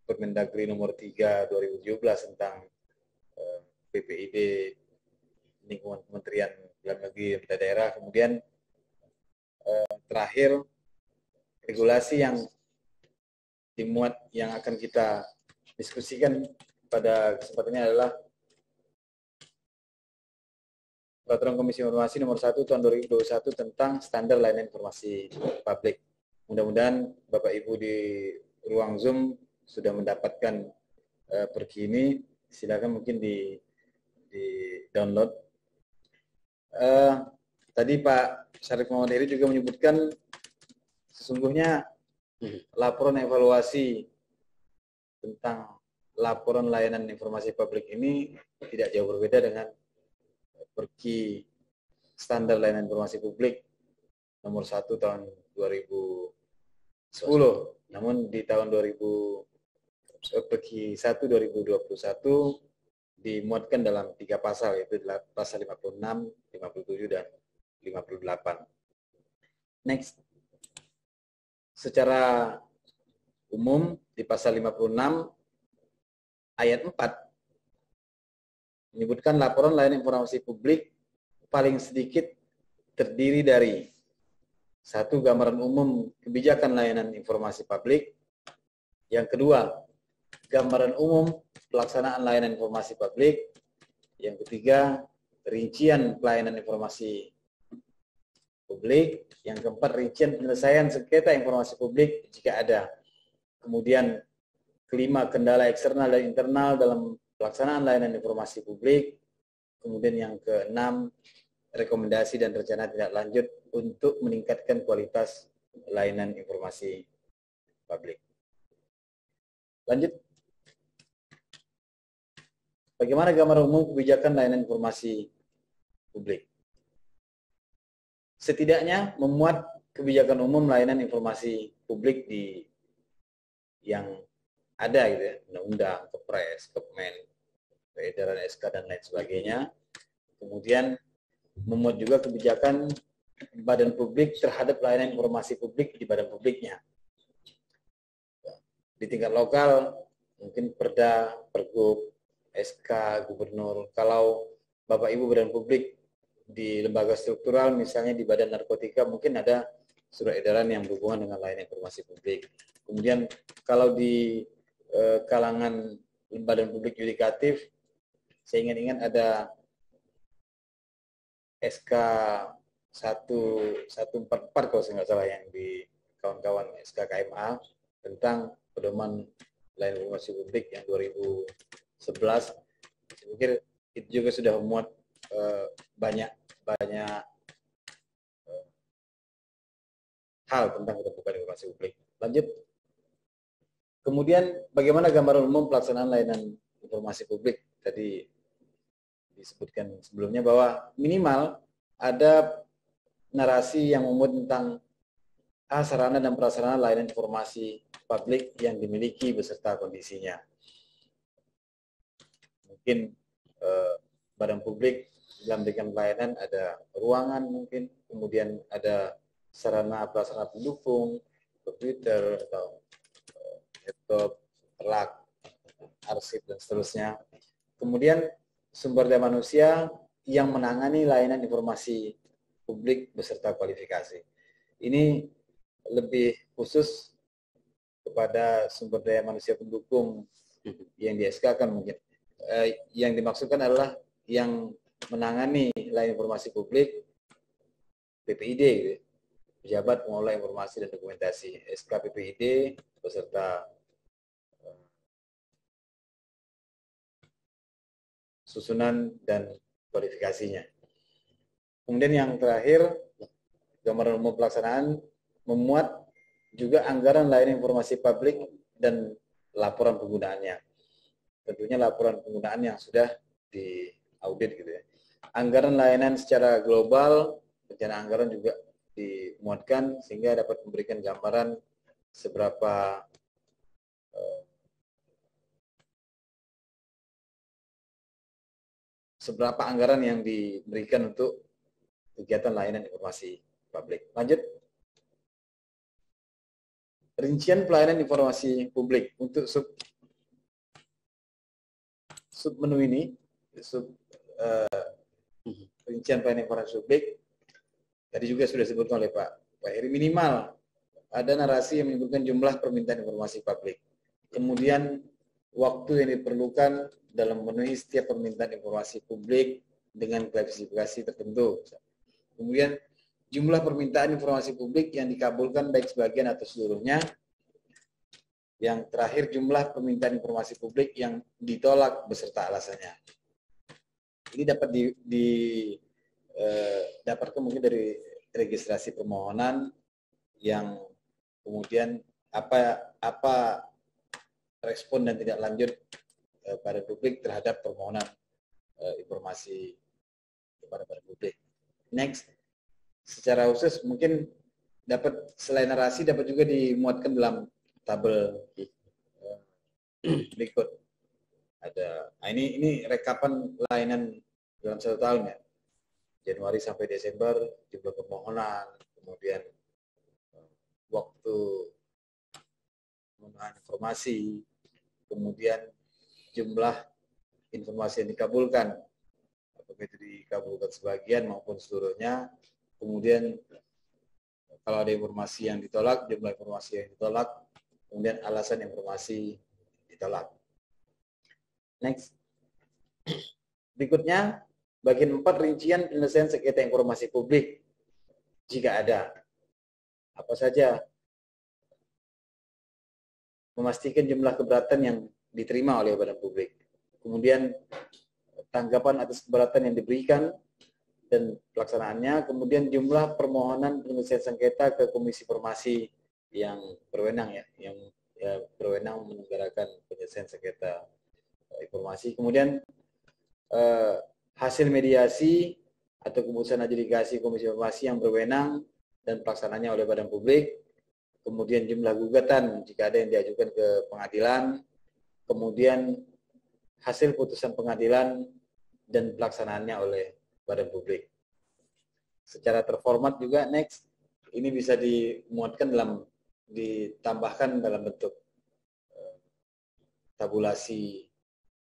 Permendagri nomor 3 2017 tentang PPID lingkungan Kementerian Dalam Negeri dan daerah, kemudian terakhir regulasi yang dimuat yang akan kita diskusikan pada kesempatan ini adalah Peraturan Komisi Informasi Nomor 1 Tahun 2021 tentang Standar Layanan Informasi Publik. Mudah-mudahan Bapak Ibu di ruang Zoom sudah mendapatkan pergi ini. Silakan mungkin di download. Tadi Pak Syarif Muhammad Eri juga menyebutkan sesungguhnya laporan evaluasi tentang laporan layanan informasi publik ini tidak jauh berbeda dengan pergi standar layanan informasi publik nomor 1 tahun 2010. Namun di tahun pergi 1 2021 dimuatkan dalam 3 pasal, yaitu pasal 56, 57, dan 58. Next. Secara umum di pasal 56 ayat 4 menyebutkan laporan layanan informasi publik paling sedikit terdiri dari 1. Gambaran umum kebijakan layanan informasi publik. Yang kedua, gambaran umum pelaksanaan layanan informasi publik. Yang ketiga, rincian pelayanan informasi publik. Yang keempat, rincian penyelesaian sengketa informasi publik jika ada. Kemudian kelima, kendala eksternal dan internal dalam pelaksanaan layanan informasi publik. Kemudian yang keenam, rekomendasi dan rencana tindak lanjut untuk meningkatkan kualitas layanan informasi publik. Lanjut. Bagaimana gambaran umum kebijakan layanan informasi publik? Setidaknya memuat kebijakan umum layanan informasi publik di yang ada gitu ya, undang-undang, Kepres, Kepmen, edaran SK dan lain sebagainya. Kemudian memuat juga kebijakan badan publik terhadap layanan informasi publik di badan publiknya. Di tingkat lokal mungkin Perda, Pergub, SK, Gubernur. Kalau Bapak Ibu badan publik di lembaga struktural, misalnya di Badan Narkotika, mungkin ada surat edaran yang berhubungan dengan layanan informasi publik. Kemudian kalau di kalangan badan publik yudikatif, saya ingat ada SK 144 kalau saya nggak salah yang di kawan-kawan SK KMA tentang pedoman layanan informasi publik yang 2011. Saya pikir itu juga sudah memuat banyak hal tentang keterbukaan informasi publik. Lanjut. Kemudian bagaimana gambaran umum pelaksanaan layanan informasi publik? Tadi disebutkan sebelumnya bahwa minimal ada narasi yang memuat tentang sarana dan prasarana layanan informasi publik yang dimiliki beserta kondisinya. Mungkin badan publik dalam memberikan pelayanan ada ruangan mungkin, kemudian ada sarana prasarana pendukung, komputer atau laptop, telak, arsip dan seterusnya. Kemudian sumber daya manusia yang menangani layanan informasi publik beserta kualifikasi. Ini lebih khusus kepada sumber daya manusia pendukung yang di SK-kan mungkin. Yang dimaksudkan adalah yang menangani layanan informasi publik PPID, gitu. Pejabat Pengelola Informasi dan Dokumentasi, SK PPID beserta susunan dan kualifikasinya. Kemudian yang terakhir, gambaran umum pelaksanaan memuat juga anggaran layanan informasi publik dan laporan penggunaannya. Tentunya laporan penggunaan yang sudah diaudit gitu ya. Anggaran layanan secara global, rencana anggaran juga dimuatkan sehingga dapat memberikan gambaran seberapa anggaran yang diberikan untuk kegiatan layanan informasi publik. Lanjut. Rincian pelayanan informasi publik untuk sub menu ini, rincian pelayanan informasi publik, tadi juga sudah disebutkan oleh Pak Heri, minimal ada narasi yang menyebutkan jumlah permintaan informasi publik. Kemudian waktu yang diperlukan dalam memenuhi setiap permintaan informasi publik dengan klasifikasi tertentu. Kemudian jumlah permintaan informasi publik yang dikabulkan baik sebagian atau seluruhnya. Yang terakhir jumlah permintaan informasi publik yang ditolak beserta alasannya. Ini dapat dapatkan mungkin dari registrasi permohonan yang kemudian apa respon dan tidak lanjut pada publik terhadap permohonan informasi kepada publik. Next, secara khusus mungkin dapat selain narasi dapat juga dimuatkan dalam tabel berikut. Ada, nah ini rekapan layanan dalam 1 tahun ya, Januari sampai Desember, jumlah permohonan, kemudian waktu pemenuhan informasi, kemudian jumlah informasi yang dikabulkan, apakah itu dikabulkan sebagian maupun seluruhnya, kemudian kalau ada informasi yang ditolak, jumlah informasi yang ditolak, kemudian alasan informasi ditolak. Next. Berikutnya, bagian 4 rincian penyelesaian sengketa informasi publik. Jika ada, apa saja? Memastikan jumlah keberatan yang diterima oleh badan publik. Kemudian tanggapan atas keberatan yang diberikan dan pelaksanaannya, kemudian jumlah permohonan penyelesaian sengketa ke Komisi Informasi yang berwenang ya, yang berwenang menyelenggarakan penyelesaian sengketa informasi. Kemudian hasil mediasi atau keputusan adjudikasi Komisi Informasi yang berwenang dan pelaksanaannya oleh badan publik. Kemudian jumlah gugatan jika ada yang diajukan ke pengadilan. Kemudian hasil putusan pengadilan dan pelaksanaannya oleh badan publik. Secara terformat juga next, ini bisa dimuatkan ditambahkan dalam bentuk tabulasi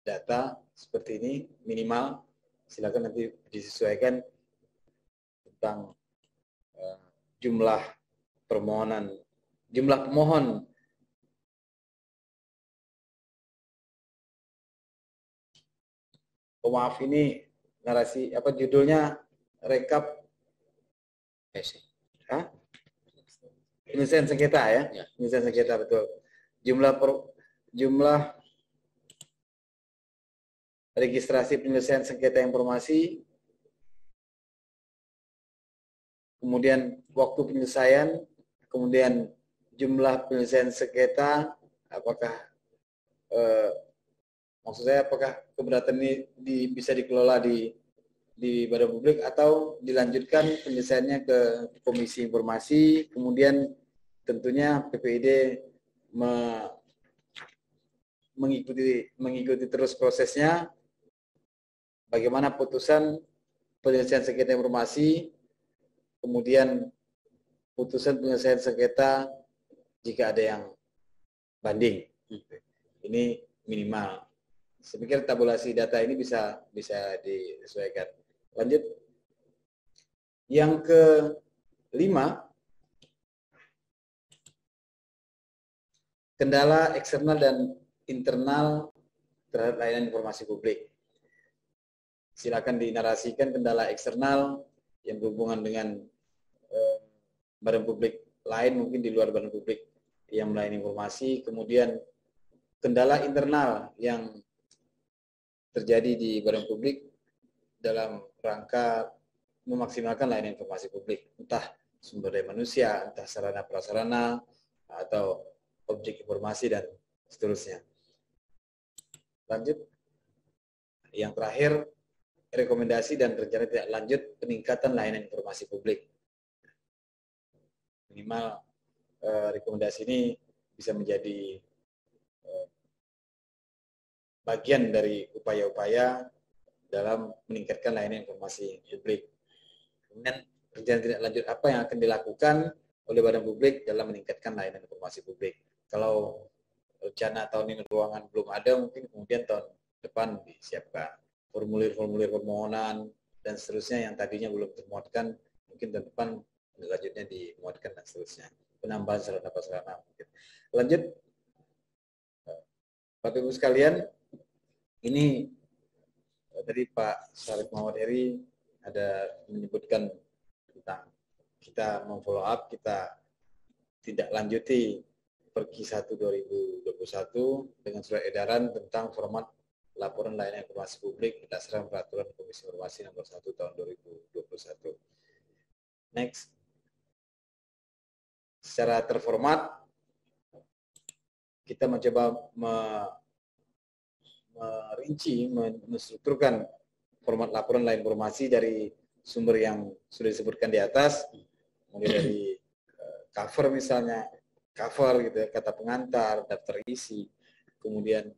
data seperti ini, minimal. Silakan nanti disesuaikan tentang jumlah permohonan, jumlah pemohon. Maaf, ini narasi apa judulnya, rekap penyelesaian sengketa ya, penyelesaian sengketa, betul. Jumlah registrasi penyelesaian sengketa informasi, kemudian waktu penyelesaian, kemudian jumlah penyelesaian sengketa, apakah maksud saya apakah keberatan ini bisa dikelola di badan publik atau dilanjutkan penyelesaiannya ke Komisi Informasi, kemudian tentunya PPID mengikuti terus prosesnya, bagaimana putusan penyelesaian sengketa informasi, kemudian putusan penyelesaian sengketa jika ada yang banding. Ini minimal. Saya pikir tabulasi data ini bisa disesuaikan. Lanjut. Yang kelima, kendala eksternal dan internal terhadap layanan informasi publik. Silakan dinarasikan kendala eksternal yang berhubungan dengan badan publik lain, mungkin di luar badan publik yang melayani informasi, kemudian kendala internal yang terjadi di badan publik dalam rangka memaksimalkan layanan informasi publik, entah sumber daya manusia, entah sarana prasarana, atau objek informasi, dan seterusnya. Lanjut. Yang terakhir, rekomendasi dan rencana tidak lanjut peningkatan layanan informasi publik. minimal rekomendasi ini bisa menjadi bagian dari upaya-upaya dalam meningkatkan layanan informasi publik. Kemudian rencana tindak lanjut apa yang akan dilakukan oleh badan publik dalam meningkatkan layanan informasi publik. Kalau rencana tahun ini ruangan belum ada, mungkin kemudian tahun depan disiapkan formulir-formulir permohonan dan seterusnya yang tadinya belum dimuatkan, mungkin tahun depan selanjutnya dimuatkan dan seterusnya. Penambahan sarana-prasarana. Lanjut, Bapak Ibu sekalian, ini tadi Pak Syarif Muhammad Heri ada menyebutkan tentang kita memfollow up, kita tidak lanjuti Perki 1 2021 dengan surat edaran tentang format laporan layanan informasi publik berdasarkan peraturan Komisi Informasi nomor 1 tahun 2021. Next. Secara terformat, kita mencoba merinci, menstrukturkan format laporan layanan informasi dari sumber yang sudah disebutkan di atas, mulai dari cover misalnya, cover gitu ya, kata pengantar, daftar isi, kemudian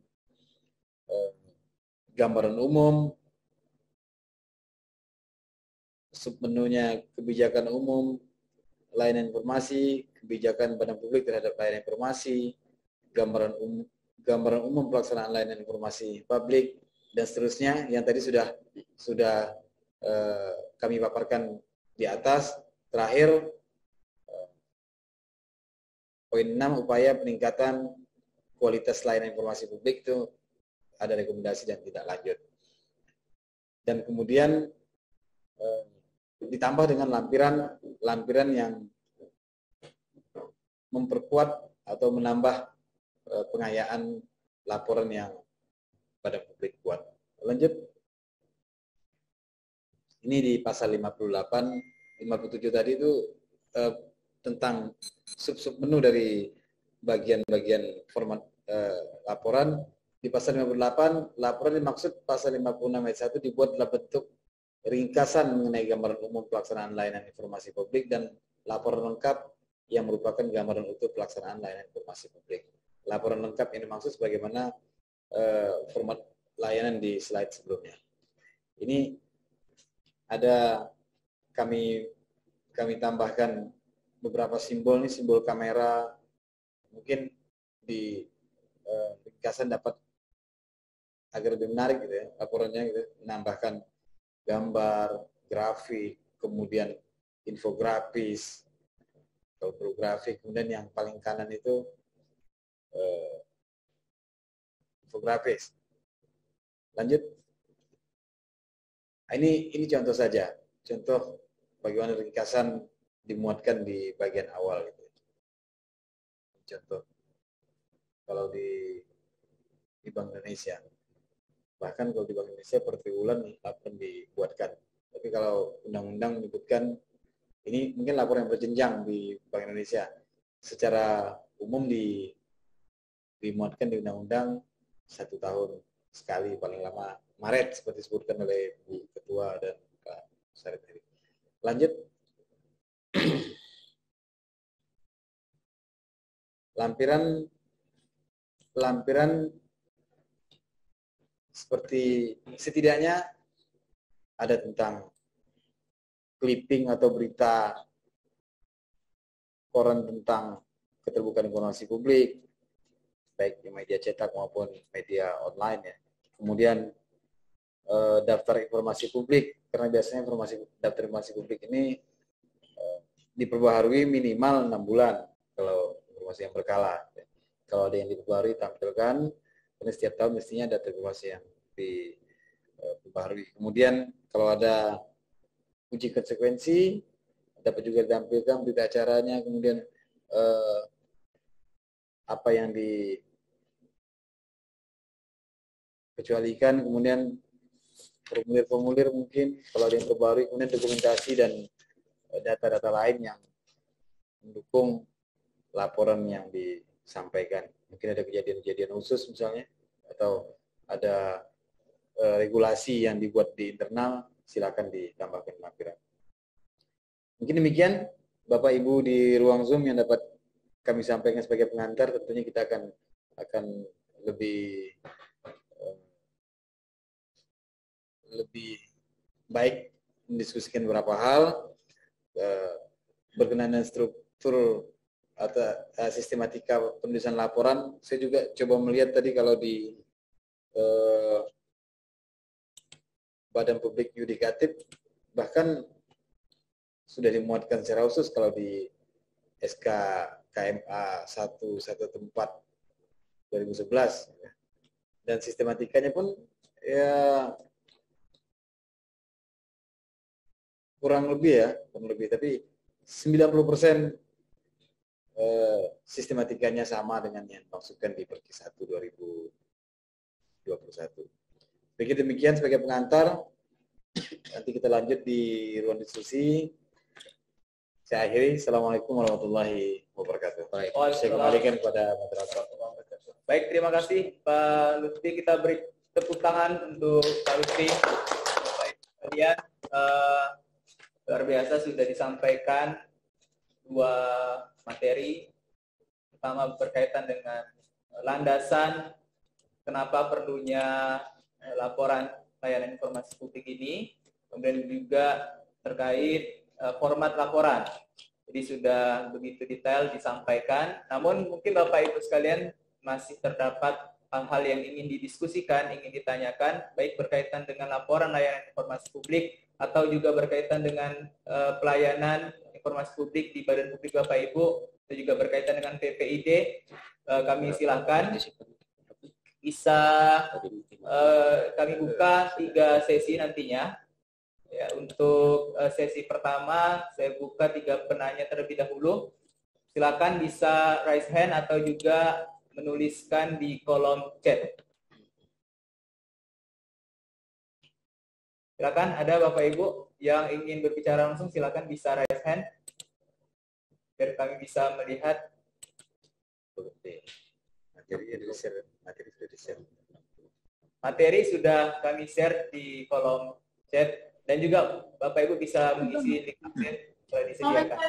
gambaran umum, submenunya kebijakan umum, layanan informasi, kebijakan badan publik terhadap layanan informasi, gambaran umum pelaksanaan layanan informasi publik, dan seterusnya yang tadi sudah kami paparkan di atas. Terakhir, poin 6, upaya peningkatan kualitas layanan informasi publik itu ada rekomendasi dan tidak lanjut. Dan kemudian ditambah dengan lampiran yang memperkuat atau menambah pengayaan laporan yang pada publik buat. Lanjut. Ini di pasal 58, 57 tadi itu tentang sub-sub menu dari bagian-bagian format laporan. Di pasal 58, laporan dimaksud pasal 56 ayat 1 dibuat dalam bentuk ringkasan mengenai gambaran umum pelaksanaan layanan informasi publik dan laporan lengkap yang merupakan gambaran utuh pelaksanaan layanan informasi publik. Laporan lengkap ini maksud sebagaimana format layanan di slide sebelumnya. Ini ada kami tambahkan beberapa simbol, nih simbol kamera, mungkin di ringkasan dapat agar lebih menarik gitu ya laporannya gitu, menambahkan gambar, grafik, kemudian infografis atau grafik, kemudian yang paling kanan itu infografis. Lanjut. Ini contoh saja, contoh bagaimana ringkasan dimuatkan di bagian awal gitu. Contoh kalau di Bank Indonesia, bahkan kalau di Bank Indonesia per triwulan laporan dibuatkan. Tapi kalau undang-undang menyebutkan ini mungkin laporan yang berjenjang di Bank Indonesia. Secara umum dimuatkan di undang-undang 1 tahun sekali, paling lama Maret seperti disebutkan oleh Bu Ketua dan Pak Syarif tadi. Lanjut. Lampiran seperti setidaknya ada tentang clipping atau berita koran tentang keterbukaan informasi publik, baik di media cetak maupun media online ya. Kemudian daftar informasi publik, karena biasanya daftar informasi publik ini diperbaharui minimal 6 bulan kalau informasi yang berkala. Kalau ada yang diperbaharui tampilkan, karena setiap tahun mestinya data informasi yang diperbaharui. Kemudian kalau ada uji konsekuensi, dapat juga ditampilkan berita acaranya, kemudian apa yang dikecualikan, kemudian formulir-formulir mungkin kalau ada yang terbaru, kemudian dokumentasi dan data-data lain yang mendukung laporan yang disampaikan. Mungkin ada kejadian-kejadian khusus misalnya, atau ada regulasi yang dibuat di internal, silakan ditambahkan lampiran. Mungkin demikian Bapak Ibu di ruang Zoom yang dapat kami sampaikan sebagai pengantar, tentunya kita akan lebih baik mendiskusikan beberapa hal berkenaan dengan struktur atau sistematika penulisan laporan. Saya juga coba melihat tadi kalau di Badan Publik Yudikatif bahkan sudah dimuatkan secara khusus kalau di SK KMA 114 2011, dan sistematikanya pun ya kurang lebih tapi 90% sistematikanya sama dengan yang dimaksudkan di Perki 1 2021. Begitu demikian sebagai pengantar, nanti kita lanjut di ruang diskusi. Saya akhiri. Assalamualaikum warahmatullahi wabarakatuh. Baik, saya kembalikan kepada moderator. Baik, terima kasih Pak Lutfi. Kita beri tepuk tangan untuk Pak Lutfi. Baik, kemudian luar biasa sudah disampaikan dua materi. Pertama berkaitan dengan landasan kenapa perlunya laporan layanan informasi publik ini, kemudian juga terkait format laporan. Jadi sudah begitu detail disampaikan, namun mungkin Bapak Ibu sekalian masih terdapat hal-hal yang ingin didiskusikan, ingin ditanyakan, baik berkaitan dengan laporan layanan informasi publik atau juga berkaitan dengan pelayanan informasi publik di Badan Publik Bapak Ibu, atau juga berkaitan dengan PPID. Kami silakan. Bisa kami buka 3 sesi nantinya. Ya, untuk sesi pertama saya buka 3 penanya terlebih dahulu. Silakan bisa raise hand atau juga menuliskan di kolom chat. Silakan, ada Bapak Ibu yang ingin berbicara langsung, silakan bisa raise hand biar kami bisa melihat. Materi sudah kami share di kolom chat. Dan juga Bapak Ibu bisa mengisi link absen setelah disediakan.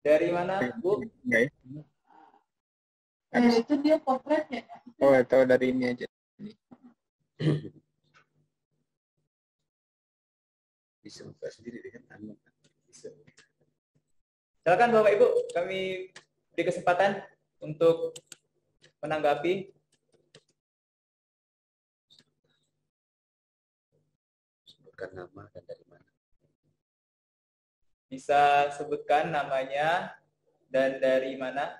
Dari mana, Bu? Itu dia potretnya. Oh, tahu dari ini aja. Bisa buka sendiri dengan bisa. Silakan Bapak Ibu, kami beri kesempatan untuk menanggapi. Nama dan dari mana? Bisa sebutkan namanya dan dari mana?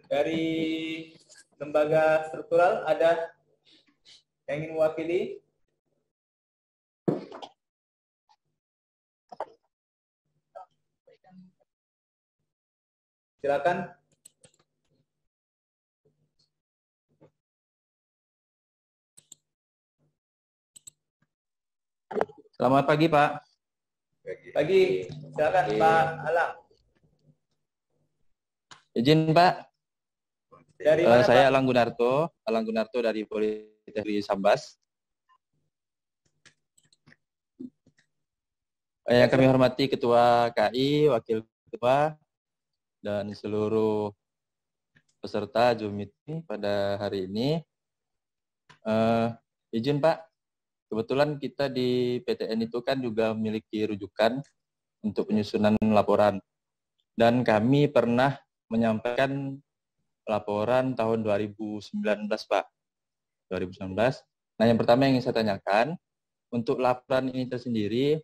Dari lembaga struktural ada yang ingin mewakili? Silakan. Selamat pagi, Pak. Pagi. Silakan, Pak Alam. Izin, Pak. Dari mana, saya Pak? Alang Gunarto dari Politeknik Sambas. Yang kami hormati Ketua KI, Wakil Ketua, dan seluruh peserta Zoom meeting pada hari ini. Izin Pak, kebetulan kita di PTN itu kan juga memiliki rujukan untuk penyusunan laporan. Dan kami pernah menyampaikan laporan tahun 2019 Pak. 2019. Nah yang pertama yang ingin saya tanyakan, untuk laporan ini tersendiri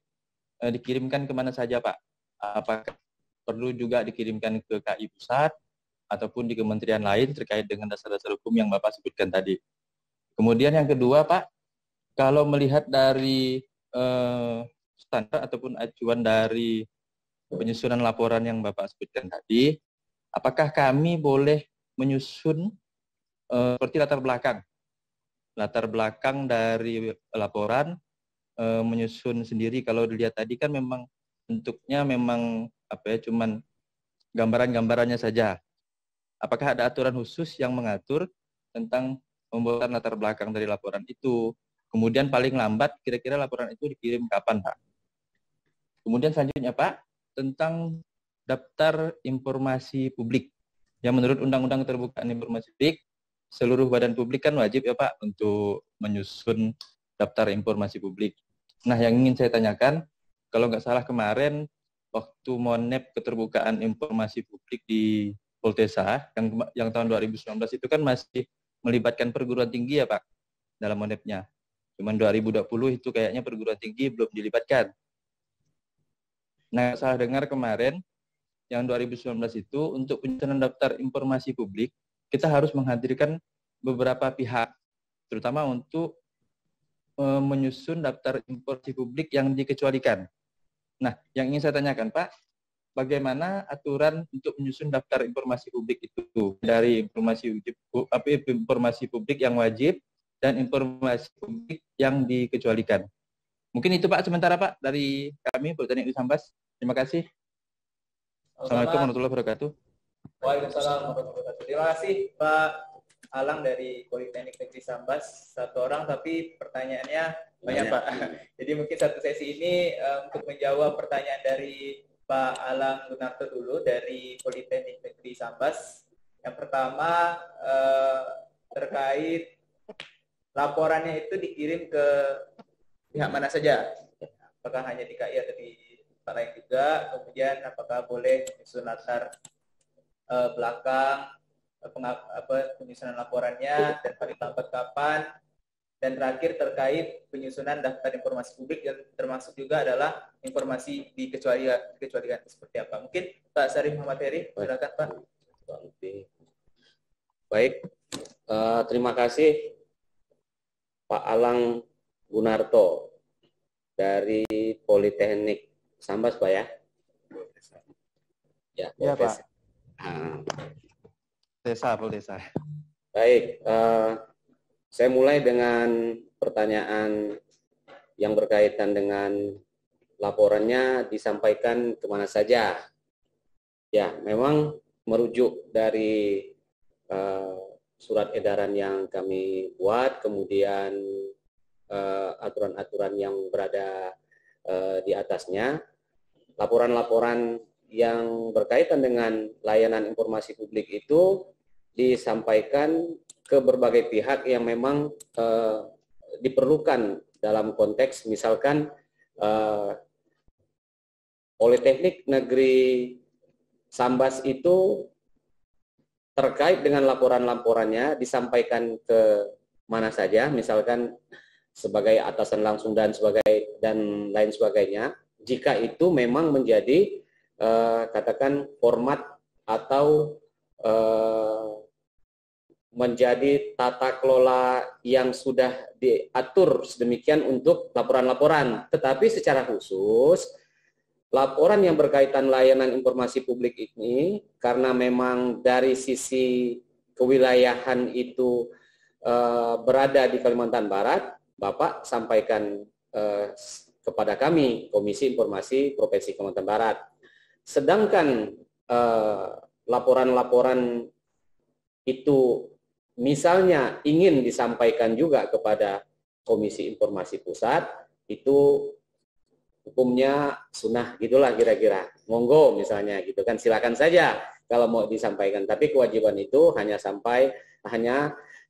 dikirimkan kemana saja Pak? Apakah perlu juga dikirimkan ke KI Pusat ataupun di kementerian lain terkait dengan dasar-dasar hukum yang Bapak sebutkan tadi. Kemudian yang kedua Pak, kalau melihat dari standar ataupun acuan dari penyusunan laporan yang Bapak sebutkan tadi, apakah kami boleh menyusun seperti latar belakang dari laporan, menyusun sendiri. Kalau dilihat tadi kan memang bentuknya memang cuman gambaran-gambarannya saja. apakah ada aturan khusus yang mengatur tentang pembuatan latar belakang dari laporan itu? Kemudian paling lambat kira-kira laporan itu dikirim kapan, Pak? Kemudian selanjutnya, Pak, tentang daftar informasi publik. Yang menurut Undang-Undang Keterbukaan Informasi Publik, seluruh badan publik kan wajib ya Pak untuk menyusun daftar informasi publik. Nah, yang ingin saya tanyakan, kalau nggak salah kemarin waktu Monep Keterbukaan Informasi Publik di Poltesa yang tahun 2019 itu kan masih melibatkan perguruan tinggi ya Pak dalam Monepnya. Cuman 2020 itu kayaknya perguruan tinggi belum dilibatkan. Nah, salah dengar kemarin yang 2019 itu untuk penyusunan daftar informasi publik kita harus menghadirkan beberapa pihak, terutama untuk menyusun daftar informasi publik yang dikecualikan. Nah, yang ingin saya tanyakan Pak, bagaimana aturan untuk menyusun daftar informasi publik itu dari informasi publik yang wajib dan informasi publik yang dikecualikan. Mungkin itu Pak sementara Pak dari kami Politeknik Sambas. Terima kasih. Assalamualaikum warahmatullahi wabarakatuh. Waalaikumsalam warahmatullahi wabarakatuh. Terima kasih Pak Alang dari Politeknik Negeri Sambas, satu orang tapi pertanyaannya banyak Pak. Jadi mungkin satu sesi ini untuk menjawab pertanyaan dari Pak Alang Gunarto dulu dari Politeknik Negeri Sambas. Yang pertama terkait laporannya itu dikirim ke pihak mana saja? Apakah hanya di KI atau di tempat lain juga? Kemudian apakah boleh menyusun latar belakang penyusunan laporannya dan paling lambat kapan? Dan terakhir terkait penyusunan daftar informasi publik yang termasuk juga adalah informasi dikecualikan seperti apa? Mungkin Pak Sarif Muhammad Heri, silakan Pak. Baik, terima kasih Pak Alang Gunarto dari Politeknik Sambas, Pak ya? Ya Pak. Desa. Baik, saya mulai dengan pertanyaan yang berkaitan dengan laporannya disampaikan kemana saja. Ya, memang merujuk dari surat edaran yang kami buat, kemudian aturan-aturan yang berada di atasnya, laporan-laporan yang berkaitan dengan layanan informasi publik itu disampaikan ke berbagai pihak yang memang diperlukan dalam konteks misalkan Politeknik Negeri Sambas itu terkait dengan laporan-laporannya disampaikan ke mana saja, misalkan sebagai atasan langsung dan lain sebagainya. Jika itu memang menjadi katakan format atau menjadi tata kelola yang sudah diatur sedemikian untuk laporan-laporan. Tetapi secara khusus, laporan yang berkaitan layanan informasi publik ini, karena memang dari sisi kewilayahan itu berada di Kalimantan Barat, Bapak sampaikan kepada kami, Komisi Informasi Provinsi Kalimantan Barat. Sedangkan laporan-laporan itu misalnya ingin disampaikan juga kepada Komisi Informasi Pusat, itu hukumnya sunnah gitulah kira-kira. Monggo misalnya gitu kan, silakan saja kalau mau disampaikan. Tapi kewajiban itu hanya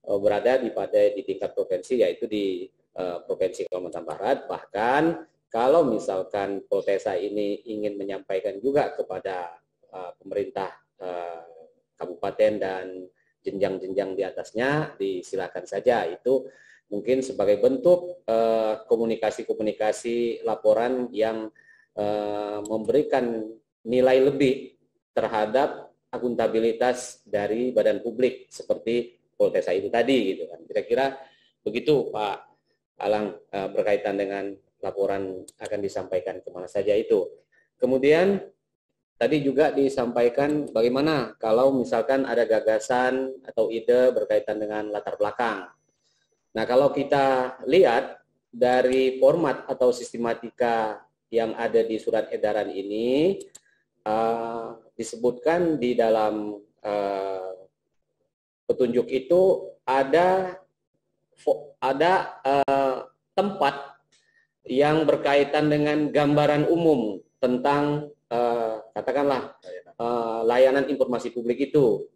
berada di tingkat provinsi, yaitu di Provinsi Kalimantan Barat. Bahkan kalau misalkan Poltesa ini ingin menyampaikan juga kepada pemerintah kabupaten dan jenjang-jenjang di atasnya, disilakan saja. Itu mungkin sebagai bentuk komunikasi-komunikasi laporan yang memberikan nilai lebih terhadap akuntabilitas dari badan publik seperti Poltesa itu tadi gitu kan. Kira-kira begitu Pak Alang berkaitan dengan laporan akan disampaikan kemana saja itu. Kemudian tadi juga disampaikan bagaimana kalau misalkan ada gagasan atau ide berkaitan dengan latar belakang. Nah, kalau kita lihat dari format atau sistematika yang ada di surat edaran ini, disebutkan di dalam petunjuk itu ada tempat yang berkaitan dengan gambaran umum tentang katakanlah layanan informasi publik itu.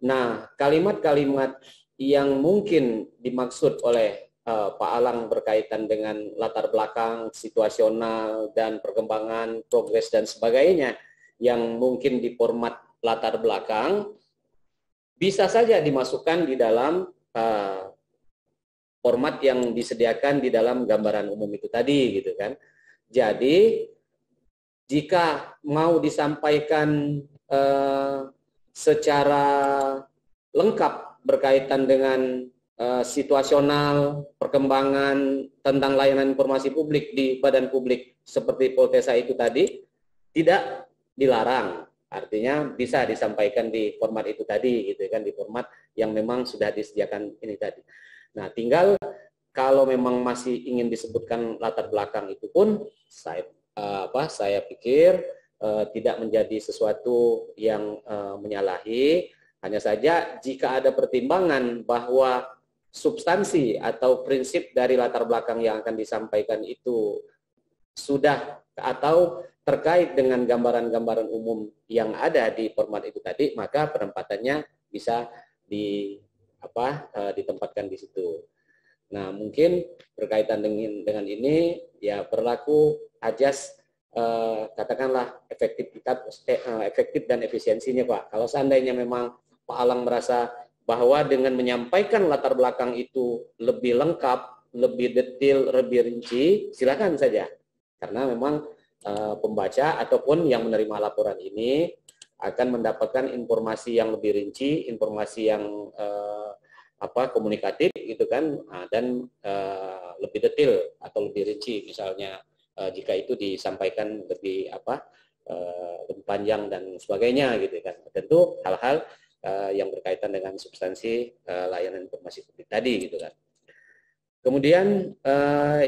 Nah, kalimat-kalimat yang mungkin dimaksud oleh Pak Alang berkaitan dengan latar belakang situasional dan perkembangan, progres dan sebagainya yang mungkin di format latar belakang bisa saja dimasukkan di dalam format yang disediakan di dalam gambaran umum itu tadi gitu kan. Jadi jika mau disampaikan secara lengkap berkaitan dengan situasional, perkembangan tentang layanan informasi publik di badan publik seperti Poltesa itu tadi, tidak dilarang. Artinya bisa disampaikan di format itu tadi, gitu kan, di format yang memang sudah disediakan ini tadi. Nah, tinggal kalau memang masih ingin disebutkan latar belakang itu pun, saya pikir tidak menjadi sesuatu yang menyalahi. Hanya saja jika ada pertimbangan bahwa substansi atau prinsip dari latar belakang yang akan disampaikan itu sudah atau terkait dengan gambaran-gambaran umum yang ada di format itu tadi, maka penempatannya bisa ditempatkan di situ. Nah, mungkin berkaitan dengan ini ya berlaku ajas katakanlah efektif dan efisiensinya, Pak. Kalau seandainya memang Pak Alang merasa bahwa dengan menyampaikan latar belakang itu lebih lengkap, lebih detail, lebih rinci, silakan saja. Karena memang pembaca ataupun yang menerima laporan ini akan mendapatkan informasi yang lebih rinci, informasi yang komunikatif gitu kan, dan lebih detail atau lebih rinci misalnya jika itu disampaikan lebih lebih panjang dan sebagainya gitu kan. Tentu hal-hal yang berkaitan dengan substansi layanan informasi publik tadi gitu kan. Kemudian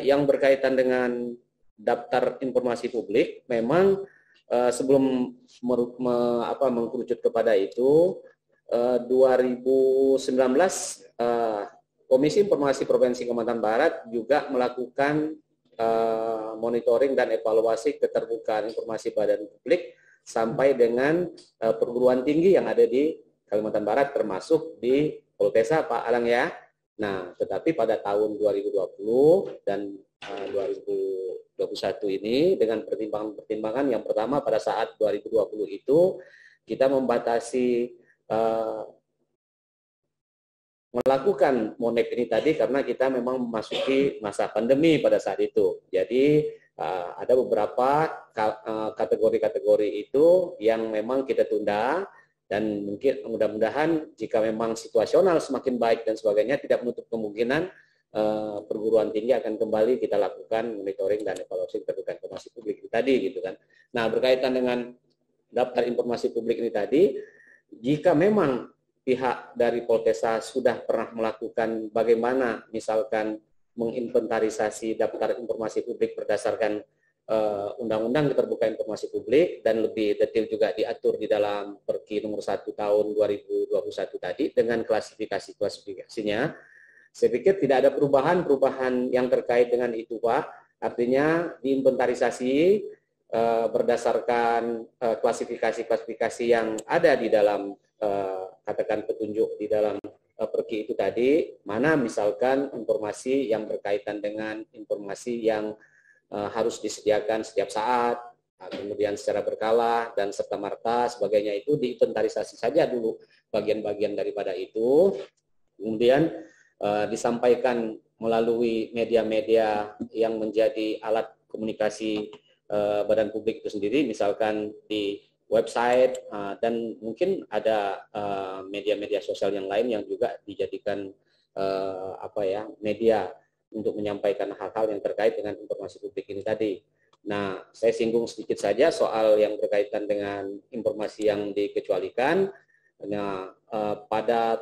yang berkaitan dengan daftar informasi publik, memang sebelum mengkerucut kepada itu 2019 Komisi Informasi Provinsi Kalimantan Barat juga melakukan monitoring dan evaluasi keterbukaan informasi badan publik sampai dengan perguruan tinggi yang ada di Kalimantan Barat, termasuk di Poltesa, Pak Alang ya. Nah, tetapi pada tahun 2020 dan 2021 ini dengan pertimbangan-pertimbangan yang pertama pada saat 2020 itu kita membatasi melakukan monek ini tadi karena kita memang memasuki masa pandemi pada saat itu. Jadi ada beberapa kategori-kategori itu yang memang kita tunda, dan mungkin mudah-mudahan jika memang situasional semakin baik dan sebagainya, tidak menutup kemungkinan perguruan tinggi akan kembali kita lakukan monitoring dan evaluasi keterbukaan informasi publik itu tadi gitu kan. Nah, berkaitan dengan daftar informasi publik ini tadi, jika memang pihak dari Poltesa sudah pernah melakukan bagaimana misalkan menginventarisasi daftar informasi publik berdasarkan Undang-Undang Keterbukaan Informasi Publik dan lebih detail juga diatur di dalam Perki nomor 1 tahun 2021 tadi dengan klasifikasinya, saya pikir tidak ada perubahan yang terkait dengan itu, Pak. Artinya diinventarisasi berdasarkan klasifikasi yang ada di dalam katakan petunjuk di dalam Perki itu tadi, mana misalkan informasi yang berkaitan dengan informasi yang harus disediakan setiap saat, kemudian secara berkala dan serta merta sebagainya, itu diinventarisasi saja dulu bagian-bagian daripada itu, kemudian disampaikan melalui media-media yang menjadi alat komunikasi badan publik itu sendiri, misalkan di website dan mungkin ada media-media sosial yang lain yang juga dijadikan media untuk menyampaikan hal-hal yang terkait dengan informasi publik ini tadi. Nah, saya singgung sedikit saja soal yang berkaitan dengan informasi yang dikecualikan. Nah, pada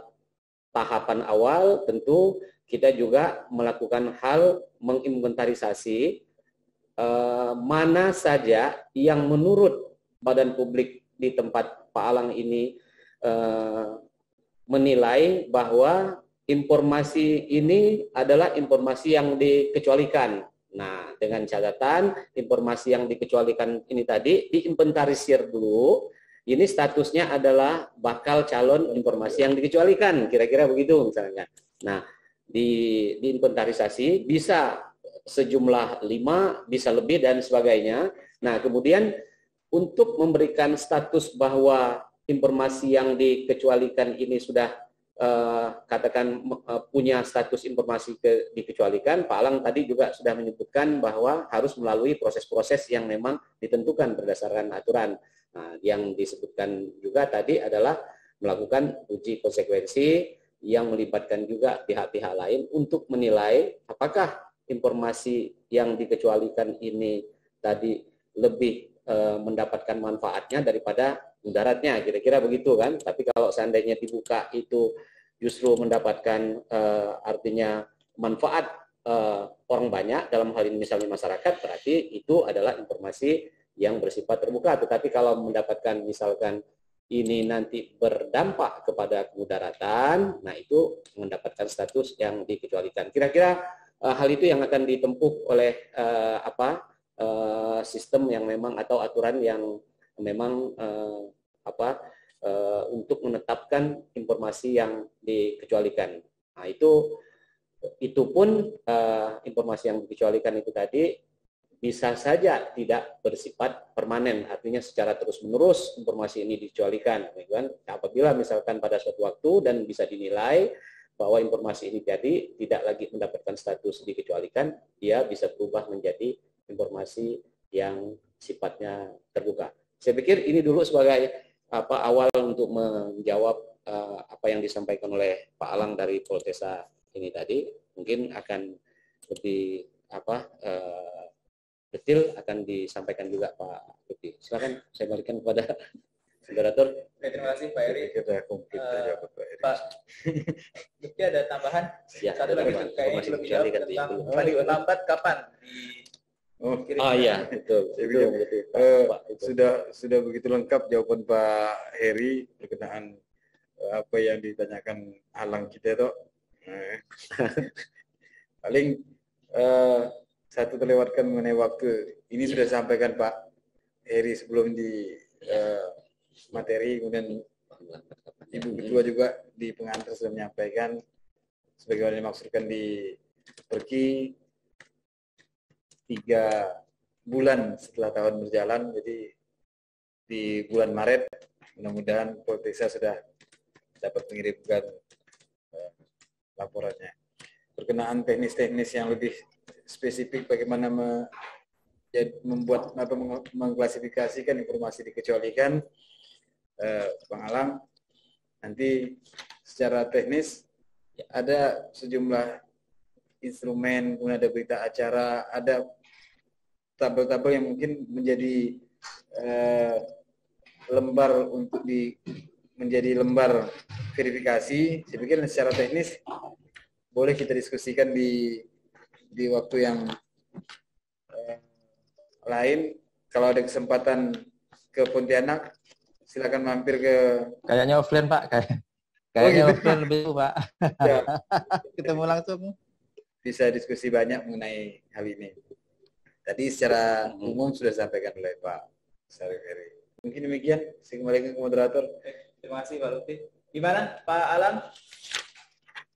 tahapan awal tentu kita juga melakukan hal menginventarisasi mana saja yang menurut badan publik di tempat Pak Alang ini menilai bahwa informasi ini adalah informasi yang dikecualikan. Nah, dengan catatan informasi yang dikecualikan ini tadi diinventarisir dulu. Ini statusnya adalah bakal calon informasi yang dikecualikan, kira-kira begitu misalnya. Nah, diinventarisasi bisa sejumlah 5, bisa lebih dan sebagainya. Nah, kemudian untuk memberikan status bahwa informasi yang dikecualikan ini sudah katakan punya status informasi dikecualikan, Pak Alang tadi juga sudah menyebutkan bahwa harus melalui proses-proses yang memang ditentukan berdasarkan aturan. Nah, yang disebutkan juga tadi adalah melakukan uji konsekuensi yang melibatkan juga pihak-pihak lain untuk menilai apakah informasi yang dikecualikan ini tadi lebih mendapatkan manfaatnya daripada mudaratnya, kira-kira begitu kan. Tapi kalau seandainya dibuka itu justru mendapatkan artinya manfaat orang banyak, dalam hal ini misalnya masyarakat, berarti itu adalah informasi yang bersifat terbuka. Tetapi kalau mendapatkan misalkan ini nanti berdampak kepada kemudaratan, nah itu mendapatkan status yang dikecualikan. Kira-kira hal itu yang akan ditempuh oleh sistem yang memang atau aturan yang memang untuk menetapkan informasi yang dikecualikan. Nah, itu pun informasi yang dikecualikan itu tadi bisa saja tidak bersifat permanen, artinya secara terus-menerus informasi ini dikecualikan. Apabila misalkan pada suatu waktu dan bisa dinilai bahwa informasi ini jadi tidak lagi mendapatkan status dikecualikan, dia bisa berubah menjadi informasi yang sifatnya terbuka. Saya pikir ini dulu sebagai awal untuk menjawab apa yang disampaikan oleh Pak Alang dari Poltesa ini tadi. Mungkin akan lebih detail akan disampaikan juga Pak Lutfi. Silakan saya balikan kepada moderator. Terima kasih Pak Eri. Pak Lutfi ada tambahan? Ya, satu lagi kayaknya belum jawab tentang paling lambat kapan di iya betul. Sudah begitu lengkap jawaban Pak Heri berkenaan apa yang ditanyakan Alang kita itu. Paling satu terlewatkan mengenai waktu. Ini sudah disampaikan Pak Heri sebelum di materi, kemudian Ibu Ketua juga di pengantar sudah menyampaikan sebagaimana dimaksudkan di Turki 3 bulan setelah tahun berjalan, jadi di bulan Maret mudah-mudahan Poltesa sudah dapat mengirimkan laporannya. Berkenaan teknis-teknis yang lebih spesifik bagaimana membuat mengklasifikasikan informasi dikecualikan, Bang Alang, nanti secara teknis ada sejumlah instrumen, kemudian ada berita acara, ada tabel-tabel yang mungkin menjadi lembar untuk menjadi lembar verifikasi. Saya pikir secara teknis boleh kita diskusikan di waktu yang lain. Kalau ada kesempatan ke Pontianak, silakan mampir ke. Kayaknya offline Pak, kayaknya gitu. Offline lebih Pak. Ya. Ketemu langsung. Bisa diskusi banyak mengenai hal ini. Tadi secara umum sudah disampaikan oleh Pak Sariferi. Mungkin demikian. Saya kembalikan ke moderator. Terima kasih Pak Lutfi. Gimana Pak Alang?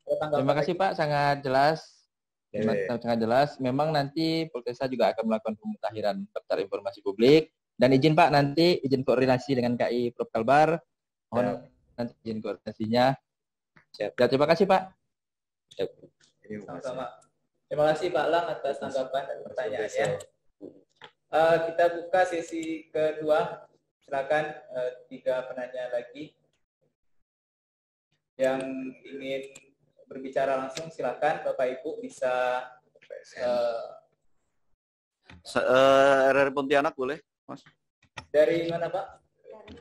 Terima kasih Pak, sangat jelas. Sangat jelas. Memang nanti Poltesa juga akan melakukan pemutakhiran daftar informasi publik. Dan izin Pak, nanti izin koordinasi dengan KI Prof. Kalbar. Mohon nanti izin koordinasinya. Ya, terima kasih Pak. Sama-sama. Terima kasih Pak Alang atas tanggapan dan pertanyaannya. Kita buka sesi kedua. Silakan 3 penanya lagi yang ingin berbicara langsung, silakan Bapak Ibu bisa RRI Pontianak boleh, Mas? Dari mana Pak?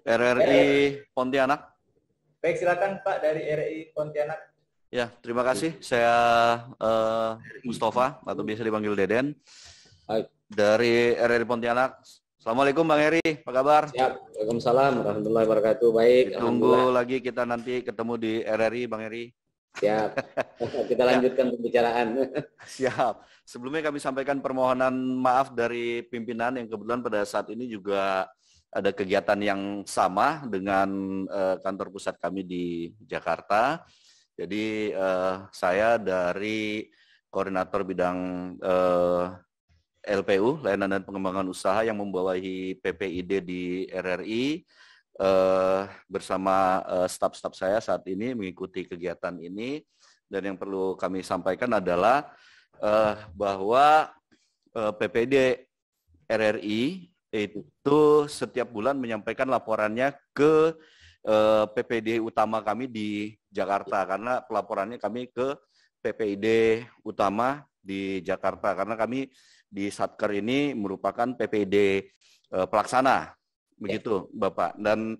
RRI Pontianak. Baik, silakan Pak dari RRI Pontianak. Ya, terima kasih. Saya Mustafa atau biasa dipanggil Deden. Dari RRI Pontianak. Assalamualaikum Bang Heri, apa kabar? Siap. Waalaikumsalam warahmatullahi wabarakatuh. Baik. Tunggu lagi kita nanti ketemu di RRI, Bang Heri. Siap. Kita lanjutkan pembicaraan. Siap. Sebelumnya kami sampaikan permohonan maaf dari pimpinan yang kebetulan pada saat ini juga ada kegiatan yang sama dengan kantor pusat kami di Jakarta. Jadi saya dari koordinator bidang LPU, Layanan dan Pengembangan Usaha yang membawahi PPID di RRI bersama staf-staf saya saat ini mengikuti kegiatan ini. Dan yang perlu kami sampaikan adalah bahwa PPID RRI itu setiap bulan menyampaikan laporannya ke PPID utama kami di Jakarta, karena pelaporannya kami ke PPID utama di Jakarta, karena kami di Satker ini merupakan PPID pelaksana, begitu Bapak. Dan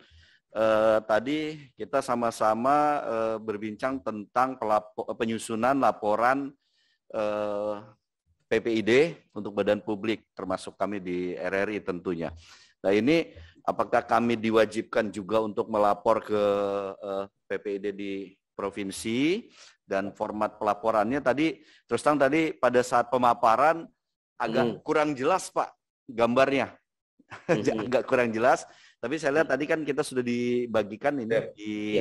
tadi kita sama-sama berbincang tentang penyusunan laporan PPID untuk badan publik, termasuk kami di RRI tentunya. Nah ini apakah kami diwajibkan juga untuk melapor ke PPID di provinsi, dan format pelaporannya tadi, terus terang tadi pada saat pemaparan agak kurang jelas Pak gambarnya, agak kurang jelas. Tapi saya lihat tadi kan kita sudah dibagikan ini di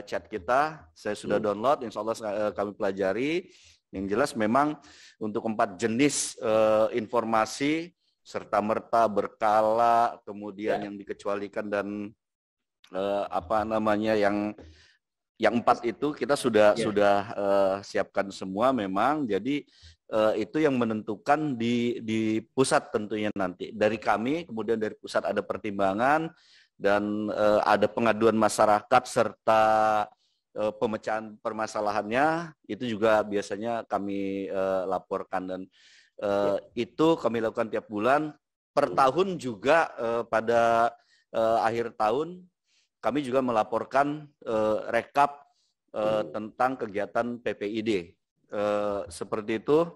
chat kita, saya sudah download, insya Allah kami pelajari. Yang jelas memang untuk 4 jenis informasi serta merta, berkala, kemudian yang dikecualikan dan yang 4 itu kita sudah siapkan semua memang. Jadi itu yang menentukan di pusat tentunya nanti. Dari kami, kemudian dari pusat ada pertimbangan dan ada pengaduan masyarakat serta pemecahan permasalahannya, itu juga biasanya kami laporkan. Dan itu kami lakukan tiap bulan. Per tahun juga pada akhir tahun kami juga melaporkan rekap tentang kegiatan PPID. Seperti itu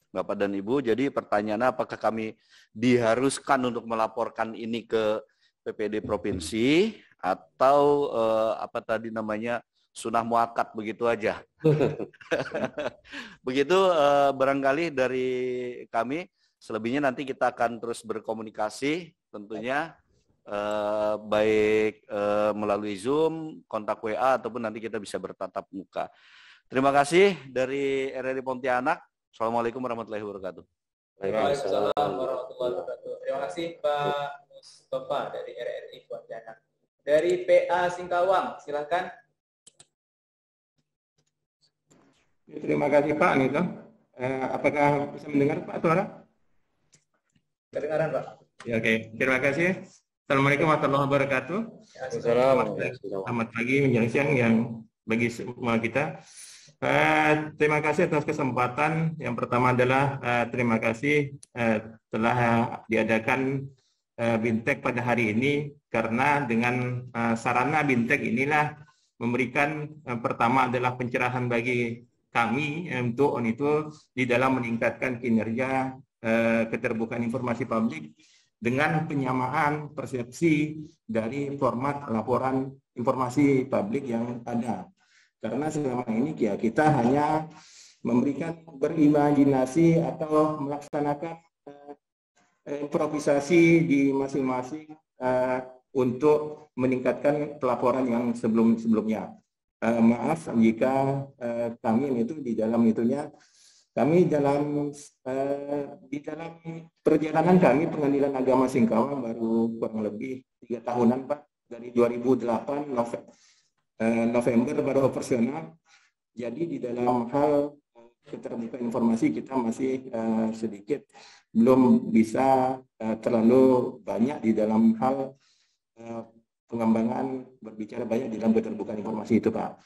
Bapak dan Ibu. Jadi pertanyaannya apakah kami diharuskan untuk melaporkan ini ke PPID provinsi atau apa tadi namanya sunah muakat begitu aja. Begitu barangkali dari kami. Selebihnya nanti kita akan terus berkomunikasi tentunya baik melalui Zoom, kontak WA ataupun nanti kita bisa bertatap muka. Terima kasih dari RRI Pontianak. Assalamualaikum warahmatullahi wabarakatuh. Waalaikumsalam warahmatullahi wabarakatuh. Terima kasih Pak Mustafa dari RRI Pontianak. Dari PA Singkawang, silakan. Terima kasih Pak Nito. Apakah bisa mendengar Pak suara? Kedengaran Pak. Ya, oke. Terima kasih. Assalamualaikum warahmatullahi wabarakatuh. Selamat pagi menjelang siang yang bagi semua kita. Terima kasih atas kesempatan. Yang pertama adalah terima kasih telah diadakan BIMTEK pada hari ini, karena dengan sarana BIMTEK inilah memberikan pertama adalah pencerahan bagi kami untuk itu di dalam meningkatkan kinerja keterbukaan informasi publik dengan penyamaan persepsi dari format laporan informasi publik yang ada. Karena selama ini ya kita hanya memberikan berimajinasi atau melaksanakan improvisasi di masing-masing untuk meningkatkan pelaporan yang sebelum-sebelumnya. Maaf jika kami itu di dalam itunya, kami di dalam perjalanan kami Pengadilan Agama Singkawang baru kurang lebih 3 tahunan Pak, dari 2008 November baru operasional. Jadi di dalam hal keterbukaan informasi kita masih sedikit belum bisa terlalu banyak di dalam hal pengembangan, berbicara banyak di dalam keterbukaan informasi itu Pak.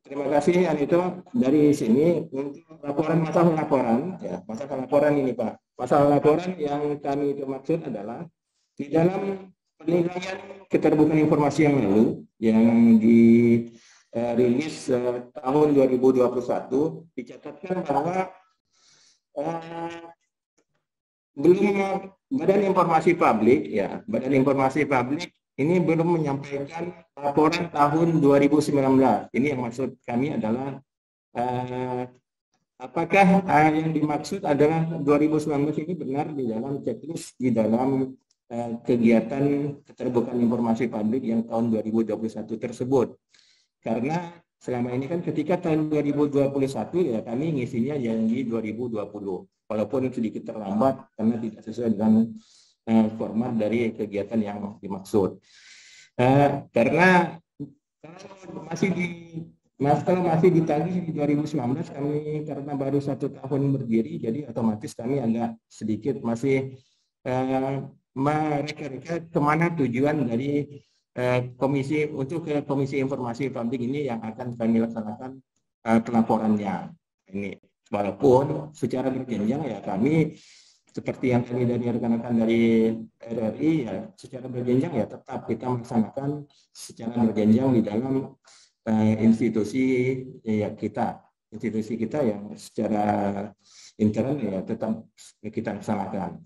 Terima kasih Anito. Dari sini untuk masalah laporan ya, masalah laporan ini Pak. Masalah laporan yang kami itu maksud adalah di dalam penilaian keterbukaan informasi yang lalu yang dirilis tahun 2021 dicatatkan bahwa Badan Informasi Publik ya, Badan Informasi Publik ini belum menyampaikan laporan tahun 2019. Ini yang maksud kami adalah apakah yang dimaksud adalah 2019 ini benar di dalam checklist di dalam kegiatan keterbukaan informasi publik yang tahun 2021 tersebut. Karena selama ini kan ketika tahun 2021 ya kami ngisinya janji 2020. Walaupun sedikit terlambat karena tidak sesuai dengan format dari kegiatan yang dimaksud. Karena kalau masih ditagih di 2019 kami karena baru 1 tahun berdiri, jadi otomatis kami agak sedikit masih mereka kemana tujuan dari komisi untuk ke Komisi Informasi Publik ini yang akan kami laksanakan pelaporannya ini. Walaupun secara berjenjang ya kami seperti yang tadi dari rekan-rekan dari RRI ya secara berjenjang ya tetap kita melaksanakan secara berjenjang di dalam institusi kita yang secara intern ya tetap kita laksanakan.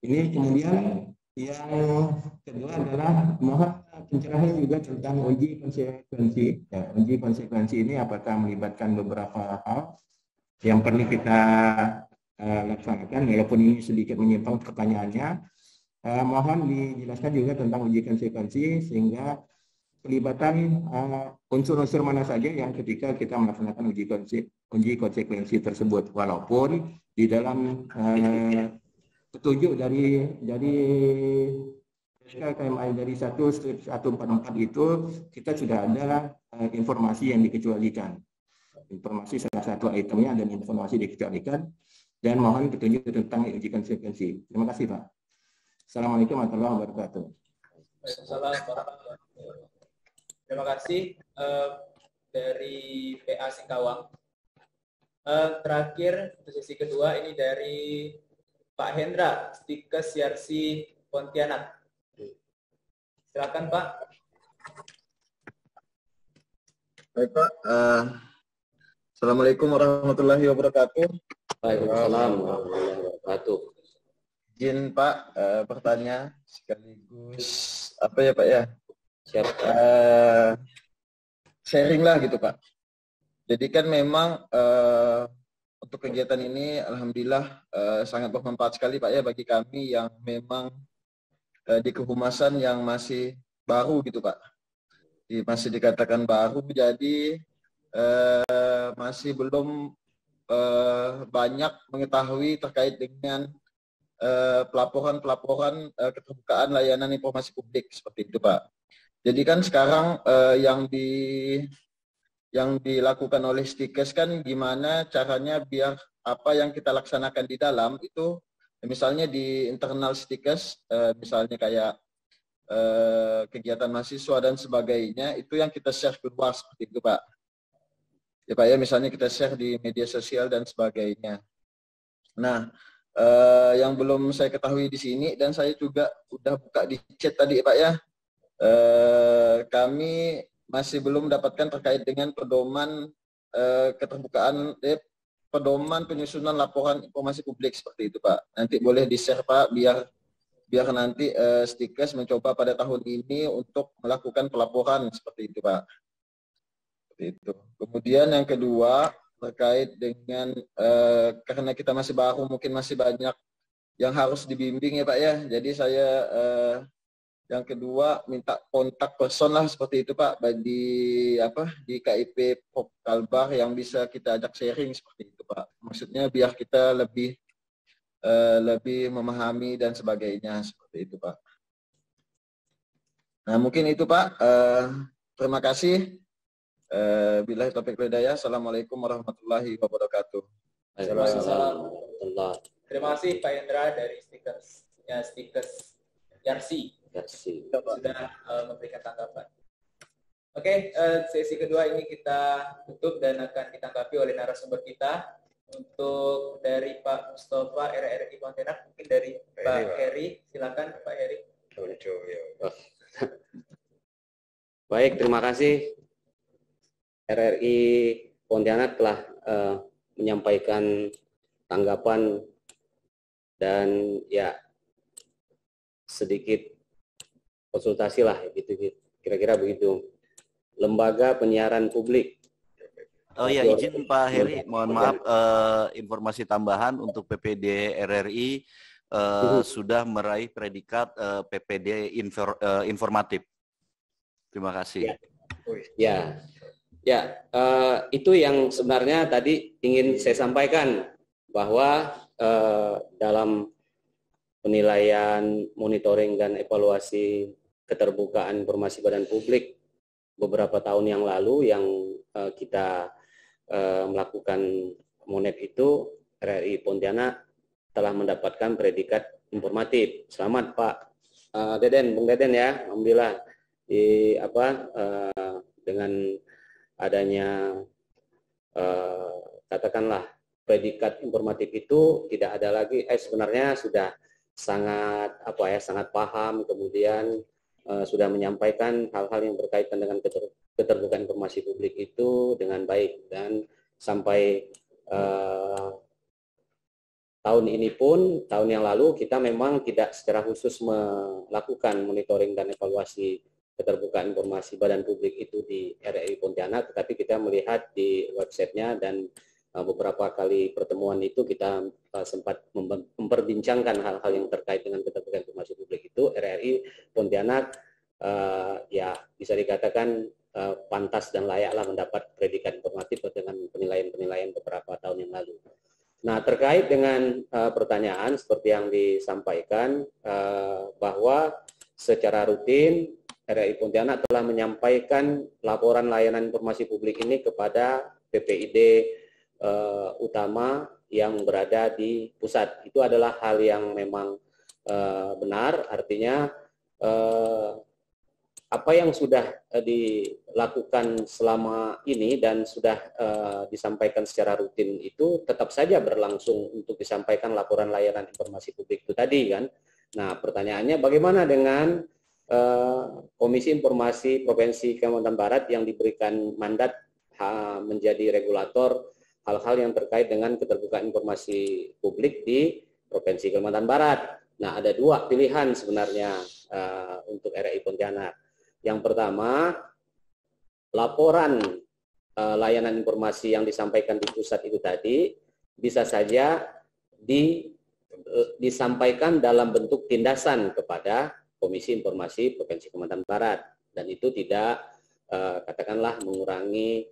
Ini kemudian yang kedua adalah mohon pencerahan juga tentang uji konsekuensi. Ya, uji konsekuensi ini apakah melibatkan beberapa hal yang perlu kita laksanakan, walaupun ini sedikit menyimpang pertanyaannya. Mohon dijelaskan juga tentang uji konsekuensi sehingga pelibatan unsur-unsur mana saja yang ketika kita melaksanakan uji konsekuensi tersebut, walaupun di dalam petunjuk dari KMI dari 144 itu kita sudah ada informasi yang dikecualikan. Informasi salah satu itemnya dan informasi dikecualikan, dan mohon petunjuk tentang uji konsekuensi. Terima kasih Pak. Assalamualaikum warahmatullahi wabarakatuh. Terima kasih dari PA Singkawang. Terakhir untuk sesi kedua ini dari Pak Hendra, Stikes Yarsi Pontianak. Silakan Pak. Baik Pak. Assalamualaikum warahmatullahi wabarakatuh. Waalaikumsalam warahmatullahi wabarakatuh. Izin Pak bertanya sekaligus apa ya Pak ya? Siap. Sharing lah gitu Pak. Jadi kan memang untuk kegiatan ini alhamdulillah sangat bermanfaat sekali Pak ya bagi kami yang memang di kehumasan yang masih baru gitu Pak. Masih dikatakan baru, jadi masih belum banyak mengetahui terkait dengan pelaporan keterbukaan layanan informasi publik seperti itu Pak. Jadi kan sekarang yang dilakukan oleh Stikes kan gimana caranya biar apa yang kita laksanakan di dalam itu misalnya di internal Stikes misalnya kayak kegiatan mahasiswa dan sebagainya itu yang kita share keluar seperti itu Pak. Ya Pak ya, misalnya kita share di media sosial dan sebagainya. Nah, yang belum saya ketahui di sini dan saya juga udah buka di chat tadi Pak ya, kami masih belum mendapatkan terkait dengan pedoman keterbukaan, pedoman penyusunan laporan informasi publik seperti itu Pak. Nanti boleh di-share Pak biar nanti Stikes mencoba pada tahun ini untuk melakukan pelaporan seperti itu Pak. Itu. Kemudian yang kedua terkait dengan karena kita masih baru mungkin masih banyak yang harus dibimbing ya Pak ya. Jadi saya yang kedua minta kontak person lah seperti itu Pak di KIP Pop Kalbar yang bisa kita ajak sharing seperti itu Pak. Maksudnya biar kita lebih memahami dan sebagainya seperti itu Pak. Nah mungkin itu Pak. Terima kasih. Billahi taufiq wal hidayah. Assalamualaikum warahmatullahi wabarakatuh. Terima kasih Pak Hendra dari Stikes Yarsi sudah memberikan tanggapan. Oke, sesi kedua ini kita tutup dan akan ditanggapi oleh narasumber kita. Untuk dari Pak Mustafa RRI Pontianak, mungkin dari Pak Heri, silakan Pak Heri. Baik, terima kasih. RRI Pontianak telah menyampaikan tanggapan dan ya sedikit konsultasi lah, gitu, kira-kira begitu. Lembaga penyiaran publik. Oh ya, izin Pak Heri, mohon maaf, informasi tambahan untuk PPD RRI sudah meraih predikat PPD informatif. Terima kasih. Ya, itu yang sebenarnya tadi ingin saya sampaikan, bahwa dalam penilaian, monitoring, dan evaluasi keterbukaan informasi badan publik beberapa tahun yang lalu yang kita melakukan MONEP itu, RRI Pontianak telah mendapatkan predikat informatif. Selamat Pak Bung Deden ya, alhamdulillah dengan adanya katakanlah predikat informatif itu tidak ada lagi, sebenarnya sudah sangat sangat paham, kemudian sudah menyampaikan hal-hal yang berkaitan dengan keterbukaan informasi publik itu dengan baik, dan sampai tahun ini pun, tahun yang lalu kita memang tidak secara khusus melakukan monitoring dan evaluasi keterbukaan informasi badan publik itu di RRI Pontianak, tetapi kita melihat di websitenya, dan beberapa kali pertemuan itu kita sempat memperbincangkan hal-hal yang terkait dengan keterbukaan informasi publik itu. RRI Pontianak ya bisa dikatakan pantas dan layaklah mendapat predikat informatif dengan penilaian-penilaian beberapa tahun yang lalu. Nah, terkait dengan pertanyaan seperti yang disampaikan, bahwa secara rutin RRI Pontianak telah menyampaikan laporan layanan informasi publik ini kepada PPID utama yang berada di pusat. Itu adalah hal yang memang benar, artinya apa yang sudah dilakukan selama ini dan sudah disampaikan secara rutin itu tetap saja berlangsung untuk disampaikan laporan layanan informasi publik itu tadi kan. Nah, pertanyaannya bagaimana dengan Komisi Informasi Provinsi Kalimantan Barat yang diberikan mandat menjadi regulator hal-hal yang terkait dengan keterbukaan informasi publik di Provinsi Kalimantan Barat. Nah, ada dua pilihan sebenarnya untuk RRI Pontianak. Yang pertama, laporan layanan informasi yang disampaikan di pusat itu tadi bisa saja disampaikan dalam bentuk tindasan kepada Komisi Informasi Provinsi Kalimantan Barat, dan itu tidak katakanlah mengurangi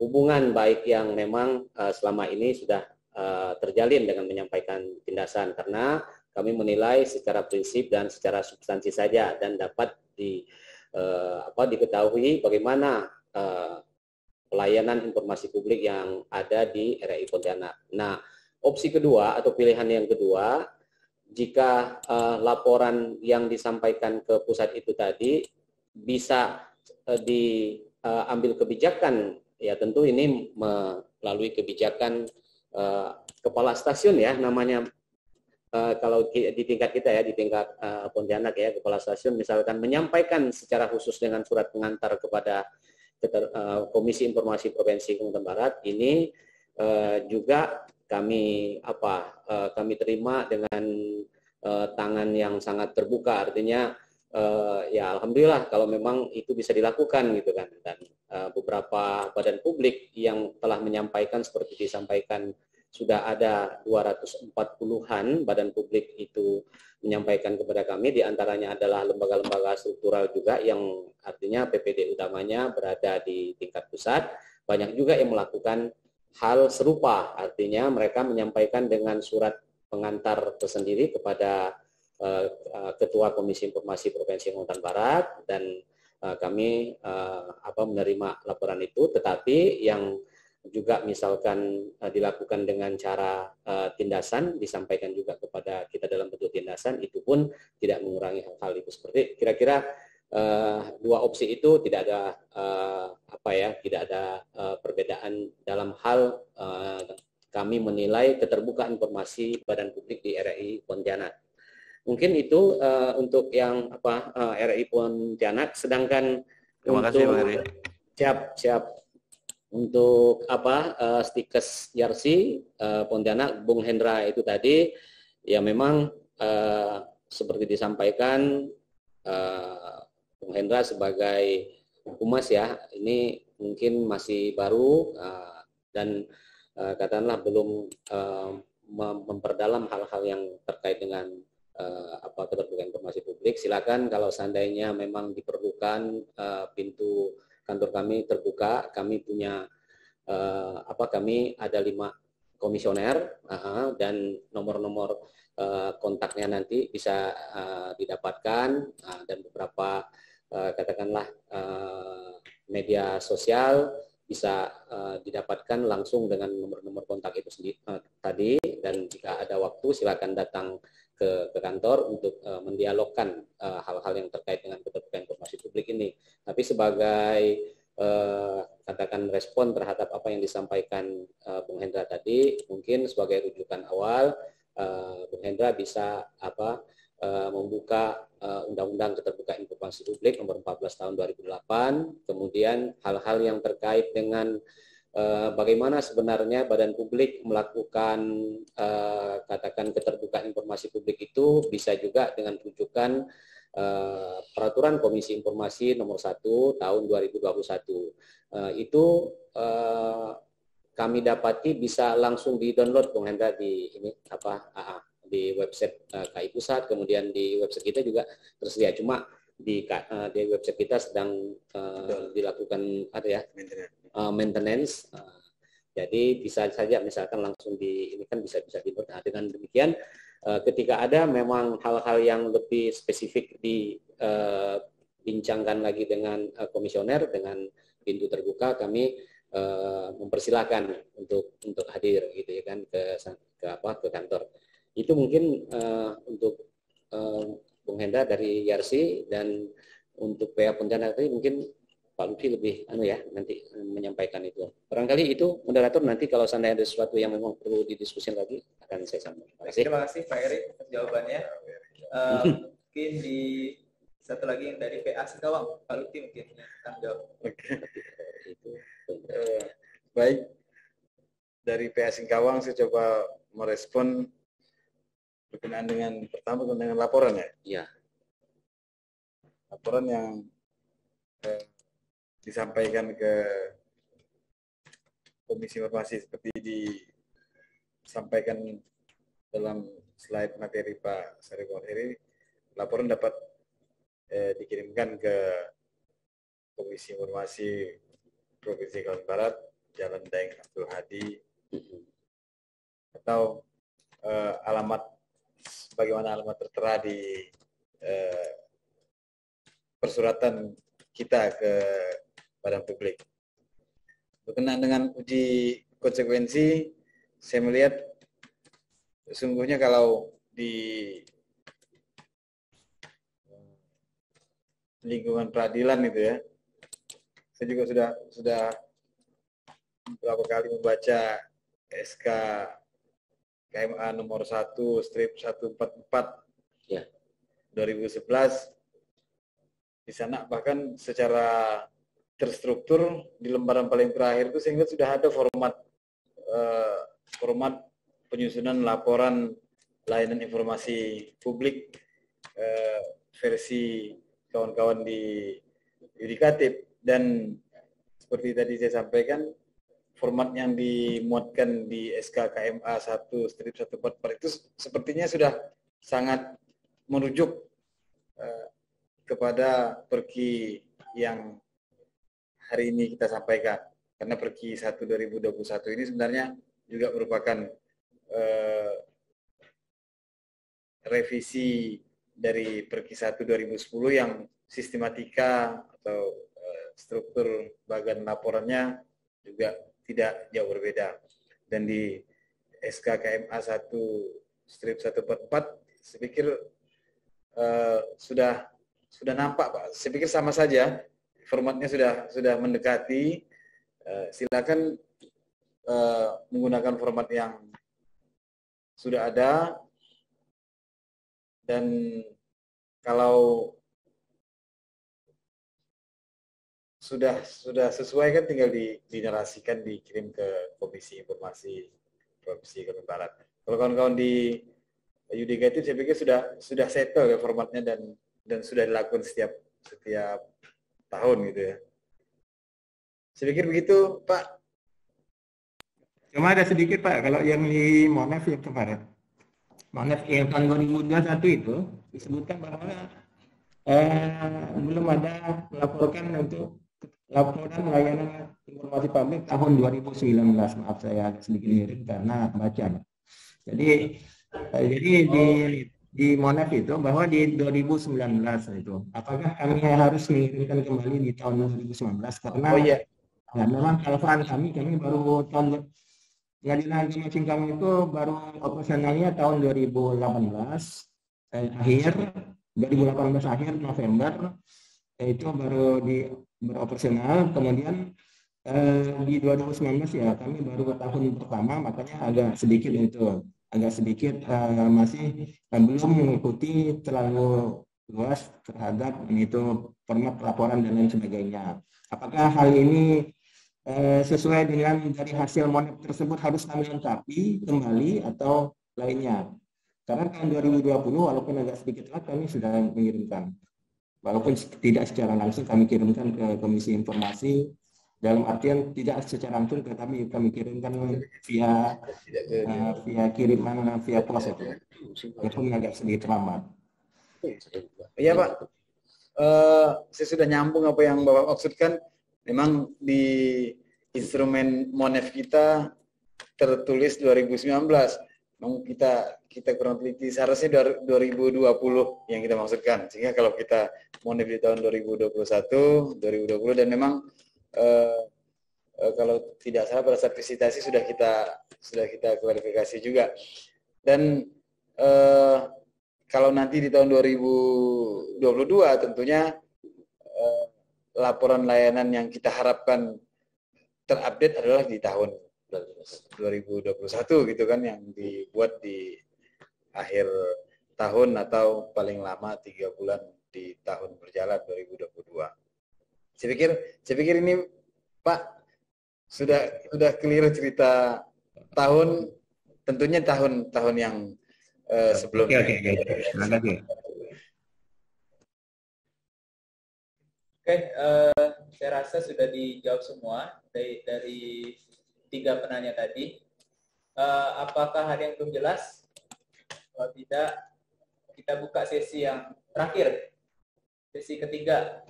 hubungan baik yang memang selama ini sudah terjalin dengan menyampaikan tindasan, karena kami menilai secara prinsip dan secara substansi saja, dan dapat diketahui bagaimana pelayanan informasi publik yang ada di RRI Pontianak. Nah, opsi kedua atau pilihan yang kedua, jika laporan yang disampaikan ke pusat itu tadi bisa diambil kebijakan, ya tentu ini melalui kebijakan kepala stasiun ya namanya. Kalau di tingkat kita ya, di tingkat Pontianak ya, kepala stasiun misalkan menyampaikan secara khusus dengan surat pengantar kepada Komisi Informasi Provinsi Kalimantan Barat, ini juga kami terima dengan tangan yang sangat terbuka, artinya ya alhamdulillah kalau memang itu bisa dilakukan gitu kan. Dan beberapa badan publik yang telah menyampaikan seperti disampaikan, sudah ada 240-an badan publik itu menyampaikan kepada kami, diantaranya adalah lembaga-lembaga struktural juga yang artinya PPD utamanya berada di tingkat pusat. Banyak juga yang melakukan hal serupa, artinya mereka menyampaikan dengan surat pengantar tersendiri kepada Ketua Komisi Informasi Provinsi Kalimantan Barat, dan kami menerima laporan itu. Tetapi yang juga misalkan dilakukan dengan cara tindasan, disampaikan juga kepada kita dalam bentuk tindasan, itu pun tidak mengurangi hal-hal itu. Seperti kira-kira dua opsi itu tidak ada tidak ada perbedaan dalam hal kami menilai keterbukaan informasi badan publik di RRI Pontianak. Mungkin itu untuk yang RRI Pontianak. Sedangkan terima kasih Pak Heri. Siap. Untuk Stikes Yarsi Pontianak, Bung Hendra itu tadi, ya memang seperti disampaikan Bung Hendra sebagai humas ya, ini mungkin masih baru dan katakanlah belum memperdalam hal-hal yang terkait dengan keterbukaan informasi publik. Silakan kalau seandainya memang diperlukan pintu kantor kami terbuka. Kami punya kami ada 5 komisioner dan nomor-nomor kontaknya nanti bisa didapatkan dan beberapa katakanlah media sosial bisa didapatkan langsung dengan nomor-nomor kontak itu sendiri tadi, dan jika ada waktu silakan datang ke kantor untuk mendialogkan hal-hal yang terkait dengan keterbukaan informasi publik ini. Tapi sebagai katakan respon terhadap apa yang disampaikan Bung Hendra tadi, mungkin sebagai rujukan awal Bung Hendra bisa membuka Undang-Undang Keterbukaan Informasi Publik Nomor 14 Tahun 2008, kemudian hal-hal yang terkait dengan bagaimana sebenarnya badan publik melakukan katakan keterbukaan informasi publik itu bisa juga dengan rujukan Peraturan Komisi Informasi Nomor 1 Tahun 2021. Itu kami dapati bisa langsung di-download Bung Hendra di ini di website KI Pusat, kemudian di website kita juga tersedia. Cuma di website kita sedang dilakukan maintenance. Jadi bisa saja misalkan langsung ini kan bisa di-download. Nah, dengan demikian ketika ada memang hal-hal yang lebih spesifik dibincangkan lagi dengan komisioner dengan pintu terbuka, kami mempersilahkan untuk hadir gitu ya kan ke kantor. Itu mungkin untuk Bung Hendra dari Yarsi, dan untuk PA Pontianak tadi mungkin Pak Lutfi lebih nanti menyampaikan itu. Barangkali itu moderator, nanti kalau seandainya ada sesuatu yang memang perlu didiskusikan lagi akan saya sampaikan. Terima kasih Pak Erik atas jawabannya. Mungkin di satu lagi yang dari PA Singkawang, Pak Lutfi mungkin akan jawab. Baik, dari PA Singkawang saya coba merespon berkenaan dengan laporan ya. Iya. Laporan yang disampaikan ke Komisi Informasi seperti disampaikan dalam slide materi Pak Sariful ini, laporan dapat dikirimkan ke Komisi Informasi Provinsi Kalimantan Barat, Jalan Daeng Abdul Hadi, atau bagaimana alamat tertera di persuratan kita ke badan publik. Berkenaan dengan uji konsekuensi, saya melihat sesungguhnya kalau di lingkungan peradilan itu ya, saya juga sudah beberapa kali membaca SK KMA nomor 1/144 ya. 2011. Di sana bahkan secara terstruktur di lembaran paling terakhir itu sehingga sudah ada format penyusunan laporan layanan informasi publik versi kawan-kawan di yudikatif, dan seperti tadi saya sampaikan, format yang dimuatkan di SK KMA 1/144 itu sepertinya sudah sangat merujuk kepada perki yang hari ini kita sampaikan. Karena perki 1/2021 ini sebenarnya juga merupakan revisi dari perki 1/2010 yang sistematika atau struktur bagian laporannya juga tidak jauh berbeda. Dan di SK KMA 1/144 saya pikir sudah nampak Pak. Saya pikir sama saja, formatnya sudah mendekati. Silakan menggunakan format yang sudah ada, dan kalau sudah sesuai kan, tinggal dinarasikan, dikirim ke Komisi Informasi Provinsi Kalimantan Barat. Kalau kawan-kawan di Yudika itu saya pikir sudah settle ya formatnya, dan sudah dilakukan setiap tahun gitu ya. Saya pikir begitu, Pak. Cuma ada sedikit Pak, kalau yang di Monef yang kemarin, Monef yang tahun 2021 itu disebutkan bahwa belum ada melaporkan untuk laporan layanan informasi publik tahun 2019. Maaf saya sedikit mirip karena baca. Jadi di Monef itu bahwa di 2019 itu, apakah kami harus mengirimkan kembali di tahun 2019 karena ya, memang kelemahan kami baru tahun pengadilan masing kami itu baru operasionalnya tahun 2018 akhir November itu baru beroperasional. Kemudian di 2019 ya kami baru tahun pertama, makanya agak sedikit masih belum mengikuti terlalu luas terhadap itu format laporan dan lain sebagainya. Apakah hal ini sesuai dengan dari hasil Monef tersebut harus kami lengkapi kembali atau lainnya? Karena tahun 2020 walaupun agak sedikit telat kami sudah mengirimkan, walaupun tidak secara langsung kami kirimkan ke Komisi Informasi, dalam artian tidak secara langsung, tetapi kami kirimkan via kiriman via pos itu, walaupun agak sedikit lambat. Iya Pak, saya sudah nyambung apa yang Bapak maksudkan. Memang di instrumen Monef kita tertulis 2019. Memang kita kurang teliti, seharusnya 2020 yang kita maksudkan. Sehingga kalau kita Monef di tahun 2021, 2020, dan memang kalau tidak salah pada saat visitasi sudah kita klarifikasi juga. Dan kalau nanti di tahun 2022 tentunya laporan layanan yang kita harapkan terupdate adalah di tahun 2021 gitu kan, yang dibuat di akhir tahun atau paling lama 3 bulan di tahun berjalan 2022. Saya pikir ini Pak sudah clear cerita tahun, tentunya tahun yang sebelumnya. Oke, saya rasa sudah dijawab semua dari 3 penanya tadi. Apakah ada yang belum jelas? Kalau tidak, kita buka sesi yang terakhir, sesi ketiga.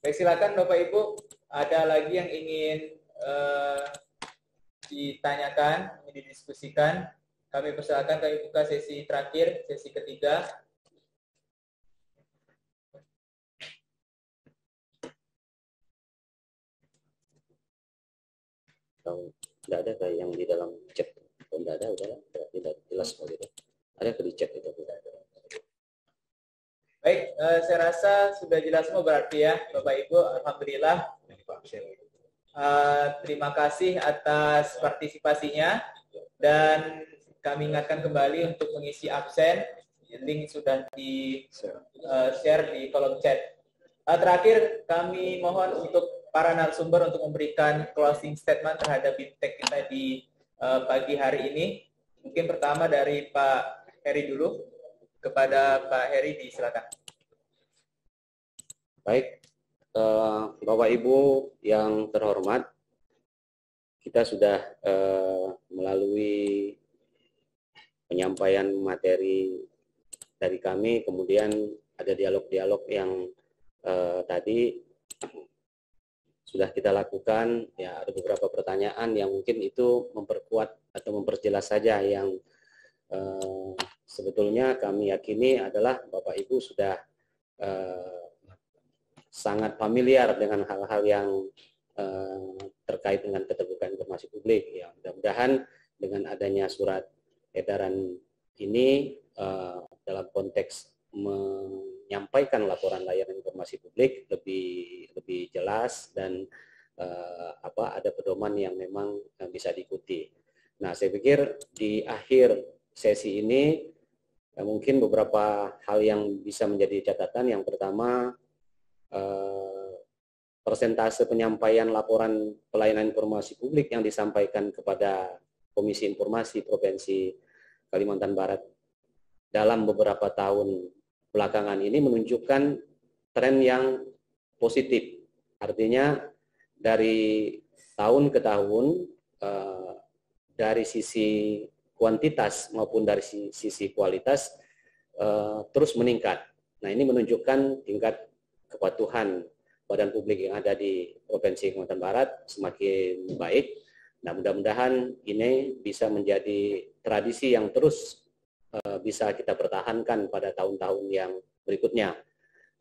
Baik, silakan Bapak Ibu, ada lagi yang ingin ditanyakan, ingin didiskusikan? Kami persilakan, kami buka sesi terakhir, sesi ketiga. Kalau tidak ada kayak yang di dalam chat, kalau tidak ada udah tidak jelas kalau itu. Ada ke di chat itu. Baik, saya rasa sudah jelas semua berarti ya Bapak Ibu. Alhamdulillah. Terima kasih atas partisipasinya, dan kami ingatkan kembali untuk mengisi absen. Link sudah di-share di kolom chat. Terakhir, kami mohon untuk para narasumber untuk memberikan closing statement terhadap BIMTEK kita di pagi hari ini. Mungkin pertama dari Pak Heri dulu. Kepada Pak Heri, disilakan. Baik, Bapak Ibu yang terhormat, kita sudah melalui penyampaian materi dari kami, kemudian ada dialog-dialog yang tadi sudah kita lakukan. Ya, ada beberapa pertanyaan yang mungkin itu memperkuat atau memperjelas saja yang sebetulnya kami yakini adalah Bapak Ibu sudah sangat familiar dengan hal-hal yang terkait dengan keterbukaan informasi publik. Ya, mudah-mudahan dengan adanya surat edaran ini dalam konteks menyampaikan laporan layanan informasi publik lebih jelas dan ada pedoman yang memang bisa diikuti. Nah, saya pikir di akhir sesi ini Mungkin beberapa hal yang bisa menjadi catatan. Yang pertama, persentase penyampaian laporan pelayanan informasi publik yang disampaikan kepada Komisi Informasi Provinsi Kalimantan Barat dalam beberapa tahun belakangan ini menunjukkan tren yang positif. Artinya dari tahun ke tahun, dari sisi kuantitas maupun dari sisi kualitas terus meningkat. Nah, ini menunjukkan tingkat kepatuhan badan publik yang ada di Provinsi Kalimantan Barat semakin baik. Nah, mudah-mudahan ini bisa menjadi tradisi yang terus bisa kita pertahankan pada tahun-tahun yang berikutnya.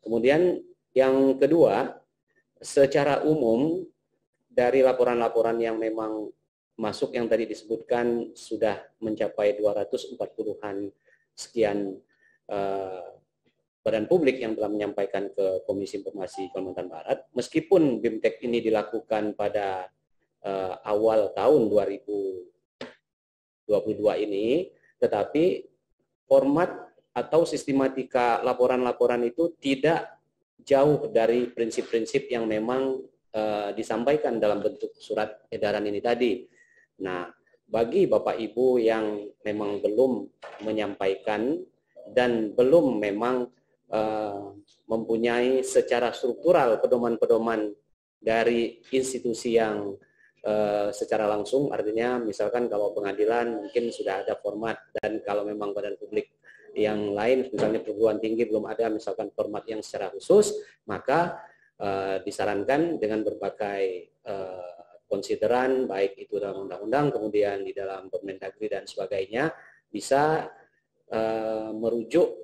Kemudian yang kedua, secara umum dari laporan-laporan yang memang masuk yang tadi disebutkan sudah mencapai 240-an sekian badan publik yang telah menyampaikan ke Komisi Informasi Kalimantan Barat. Meskipun BIMTEK ini dilakukan pada awal tahun 2022 ini, tetapi format atau sistematika laporan-laporan itu tidak jauh dari prinsip-prinsip yang memang disampaikan dalam bentuk surat edaran ini tadi. Nah, bagi Bapak Ibu yang memang belum menyampaikan dan belum memang mempunyai secara struktural pedoman-pedoman dari institusi yang secara langsung, artinya misalkan kalau pengadilan mungkin sudah ada format, dan kalau memang badan publik yang lain, misalnya perguruan tinggi belum ada misalkan format yang secara khusus, maka disarankan dengan berbagai konsideran, baik itu dalam undang-undang, kemudian di dalam Permendagri dan sebagainya, bisa merujuk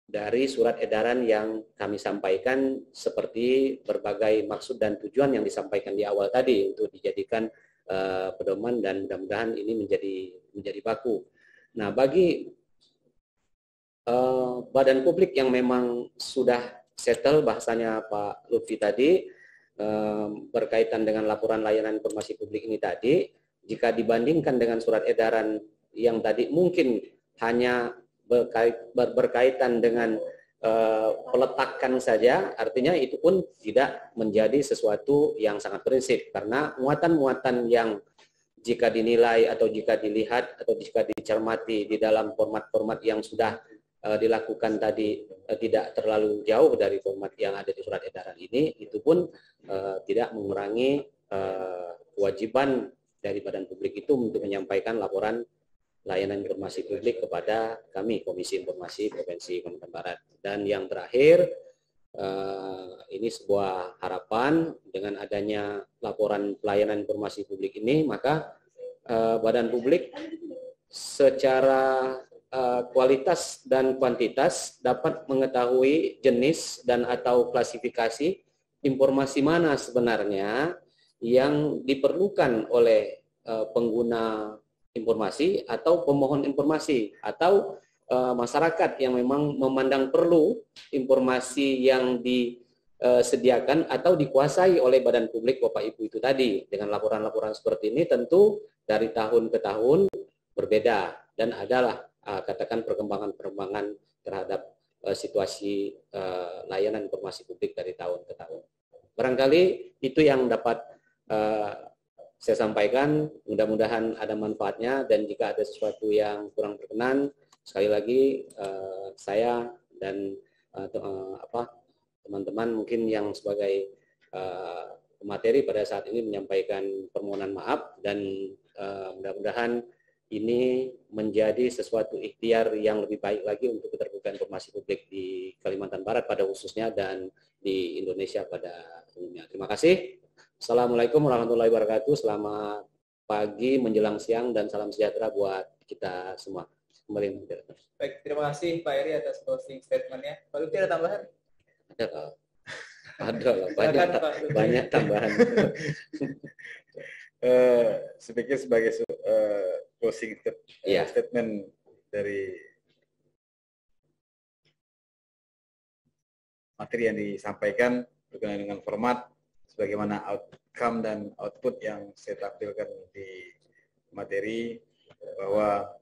dari surat edaran yang kami sampaikan, seperti berbagai maksud dan tujuan yang disampaikan di awal tadi untuk dijadikan pedoman, dan mudah-mudahan ini menjadi baku. Nah, bagi badan publik yang memang sudah settle, bahasanya Pak Lutfi tadi, berkaitan dengan laporan layanan informasi publik ini tadi, jika dibandingkan dengan surat edaran yang tadi mungkin hanya berkaitan dengan peletakan saja, artinya itu pun tidak menjadi sesuatu yang sangat prinsip, karena muatan-muatan yang jika dinilai atau jika dilihat atau jika dicermati di dalam format-format yang sudah dilakukan tadi tidak terlalu jauh dari format yang ada di surat edaran ini, itu pun tidak mengurangi kewajiban dari badan publik itu untuk menyampaikan laporan layanan informasi publik kepada kami, Komisi Informasi Provinsi Kalimantan Barat. Dan yang terakhir, ini sebuah harapan dengan adanya laporan pelayanan informasi publik ini, maka badan publik secara kualitas dan kuantitas dapat mengetahui jenis dan atau klasifikasi informasi mana sebenarnya yang diperlukan oleh pengguna informasi atau pemohon informasi atau masyarakat yang memang memandang perlu informasi yang disediakan atau dikuasai oleh badan publik Bapak Ibu itu tadi. Dengan laporan-laporan seperti ini tentu dari tahun ke tahun berbeda, dan adalah katakan perkembangan-perkembangan terhadap situasi layanan informasi publik dari tahun ke tahun. Barangkali itu yang dapat saya sampaikan, mudah-mudahan ada manfaatnya, dan jika ada sesuatu yang kurang berkenan, sekali lagi saya dan teman-teman mungkin yang sebagai pemateri pada saat ini menyampaikan permohonan maaf, dan mudah-mudahan ini menjadi sesuatu ikhtiar yang lebih baik lagi untuk keterbukaan informasi publik di Kalimantan Barat pada khususnya dan di Indonesia pada umumnya. Terima kasih. Assalamualaikum warahmatullahi wabarakatuh. Selamat pagi menjelang siang dan salam sejahtera buat kita semua. Kembali. Baik, terima kasih Pak Eri atas closing statement-nya. Pak Lutfi ada tambahan? Ada Pak. Ada lah, banyak tambahan. Saya pikir sebagai closing statement dari materi yang disampaikan berkenaan dengan format, sebagaimana outcome dan output yang saya tampilkan di materi, bahwa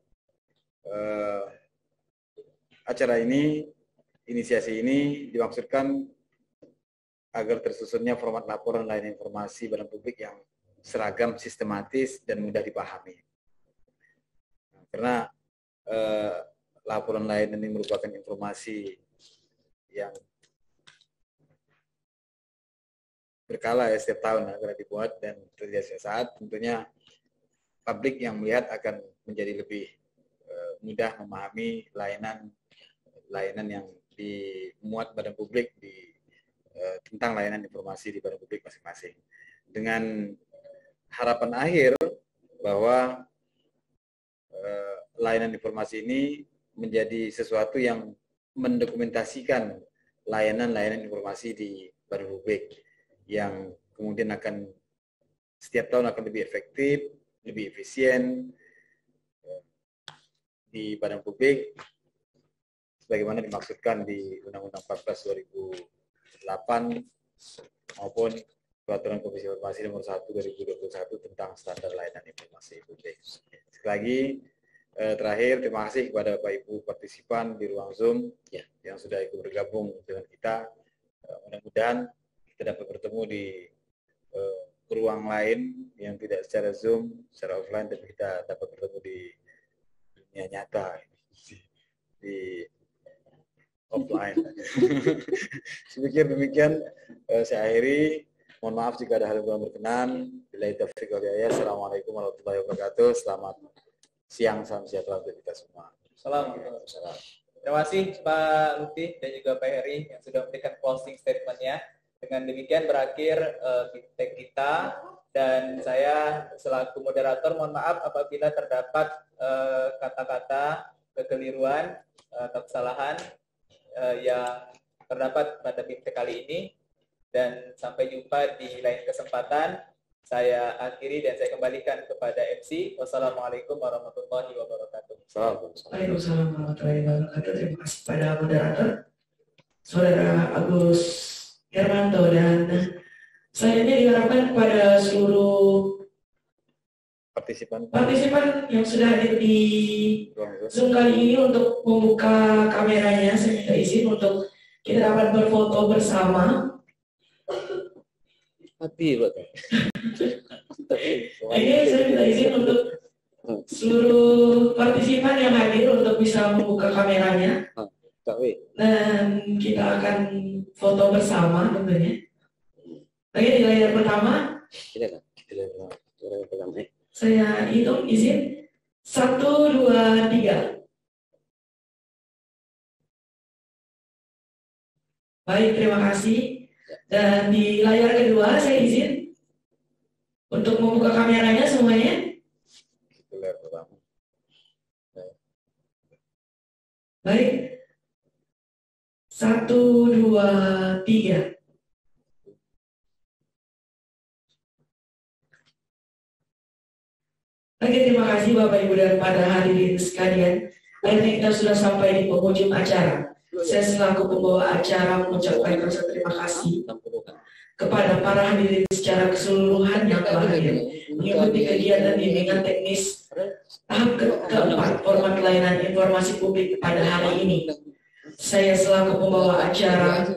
acara ini, inisiasi ini dimaksudkan agar tersusunnya format laporan layanan informasi badan publik yang seragam, sistematis, dan mudah dipahami. Karena laporan layanan ini merupakan informasi yang berkala ya, setiap tahun akan dibuat dan terjadi setiap saat, tentunya publik yang melihat akan menjadi lebih mudah memahami layanan yang dimuat badan publik tentang layanan informasi di badan publik masing-masing. Dengan harapan akhir bahwa layanan informasi ini menjadi sesuatu yang mendokumentasikan layanan-layanan informasi di badan publik yang kemudian akan setiap tahun akan lebih efektif, lebih efisien di badan publik sebagaimana dimaksudkan di Undang-Undang 14 2008 maupun Peraturan Komisi Informasi Nomor 1 2021 tentang standar layanan informasi publik. Sekali lagi terakhir terima kasih kepada Bapak Ibu partisipan di ruang Zoom yang sudah ikut bergabung dengan kita. Mudah-mudahan kita dapat bertemu di ruang lain yang tidak secara Zoom, secara offline, tapi kita dapat bertemu di dunia nyata, di offline. Demikian saya akhiri. Mohon maaf jika ada hal yang kurang berkenan. Billahi taufiq wal hidayah. Assalamualaikum warahmatullahi wabarakatuh. Selamat siang, salam sejahtera untuk kita semua. Assalamualaikum. Terima kasih Pak Lutfi dan juga Pak Heri yang sudah memberikan closing statement-nya. Dengan demikian berakhir meeting kita, dan saya selaku moderator mohon maaf apabila terdapat kata-kata kekeliruan atau kesalahan yang terdapat pada meeting kali ini, dan sampai jumpa di lain kesempatan. Saya akhiri dan saya kembalikan kepada MC. Wassalamualaikum warahmatullahi wabarakatuh. Waalaikumsalam warahmatullahi wabarakatuh. Terima kasih pada moderator Saudara Agus Hermanto, dan selanjutnya diharapkan kepada seluruh partisipan yang sudah hadir di Zoom kali ini untuk membuka kameranya. Saya minta izin untuk kita dapat berfoto bersama. Ini saya minta izin untuk seluruh partisipan yang hadir untuk bisa membuka kameranya. Dan kita akan foto bersama tentunya. Oke, di layar pertama. Saya hitung izin. 1, 2, 3. Baik, terima kasih. Dan di layar kedua saya izin untuk membuka kameranya semuanya. Baik. 1, 2, 3. Oke, terima kasih Bapak Ibu dan para hadirin sekalian. Akhirnya kita sudah sampai di penghujung acara. Saya selaku pembawa acara mengucapkan rasa terima kasih kepada para hadirin secara keseluruhan yang telah hadir mengikuti kegiatan bimbingan teknis tahap keempat format layanan informasi publik pada hari ini. Saya selaku pembawa acara,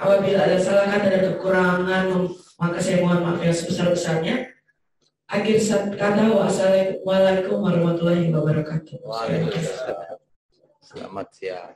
apabila ada salah kata dan kekurangan, maka saya mohon maaf yang sebesar-besarnya. Akhir kata, wassalamualaikum warahmatullahi wabarakatuh. Selamat siang.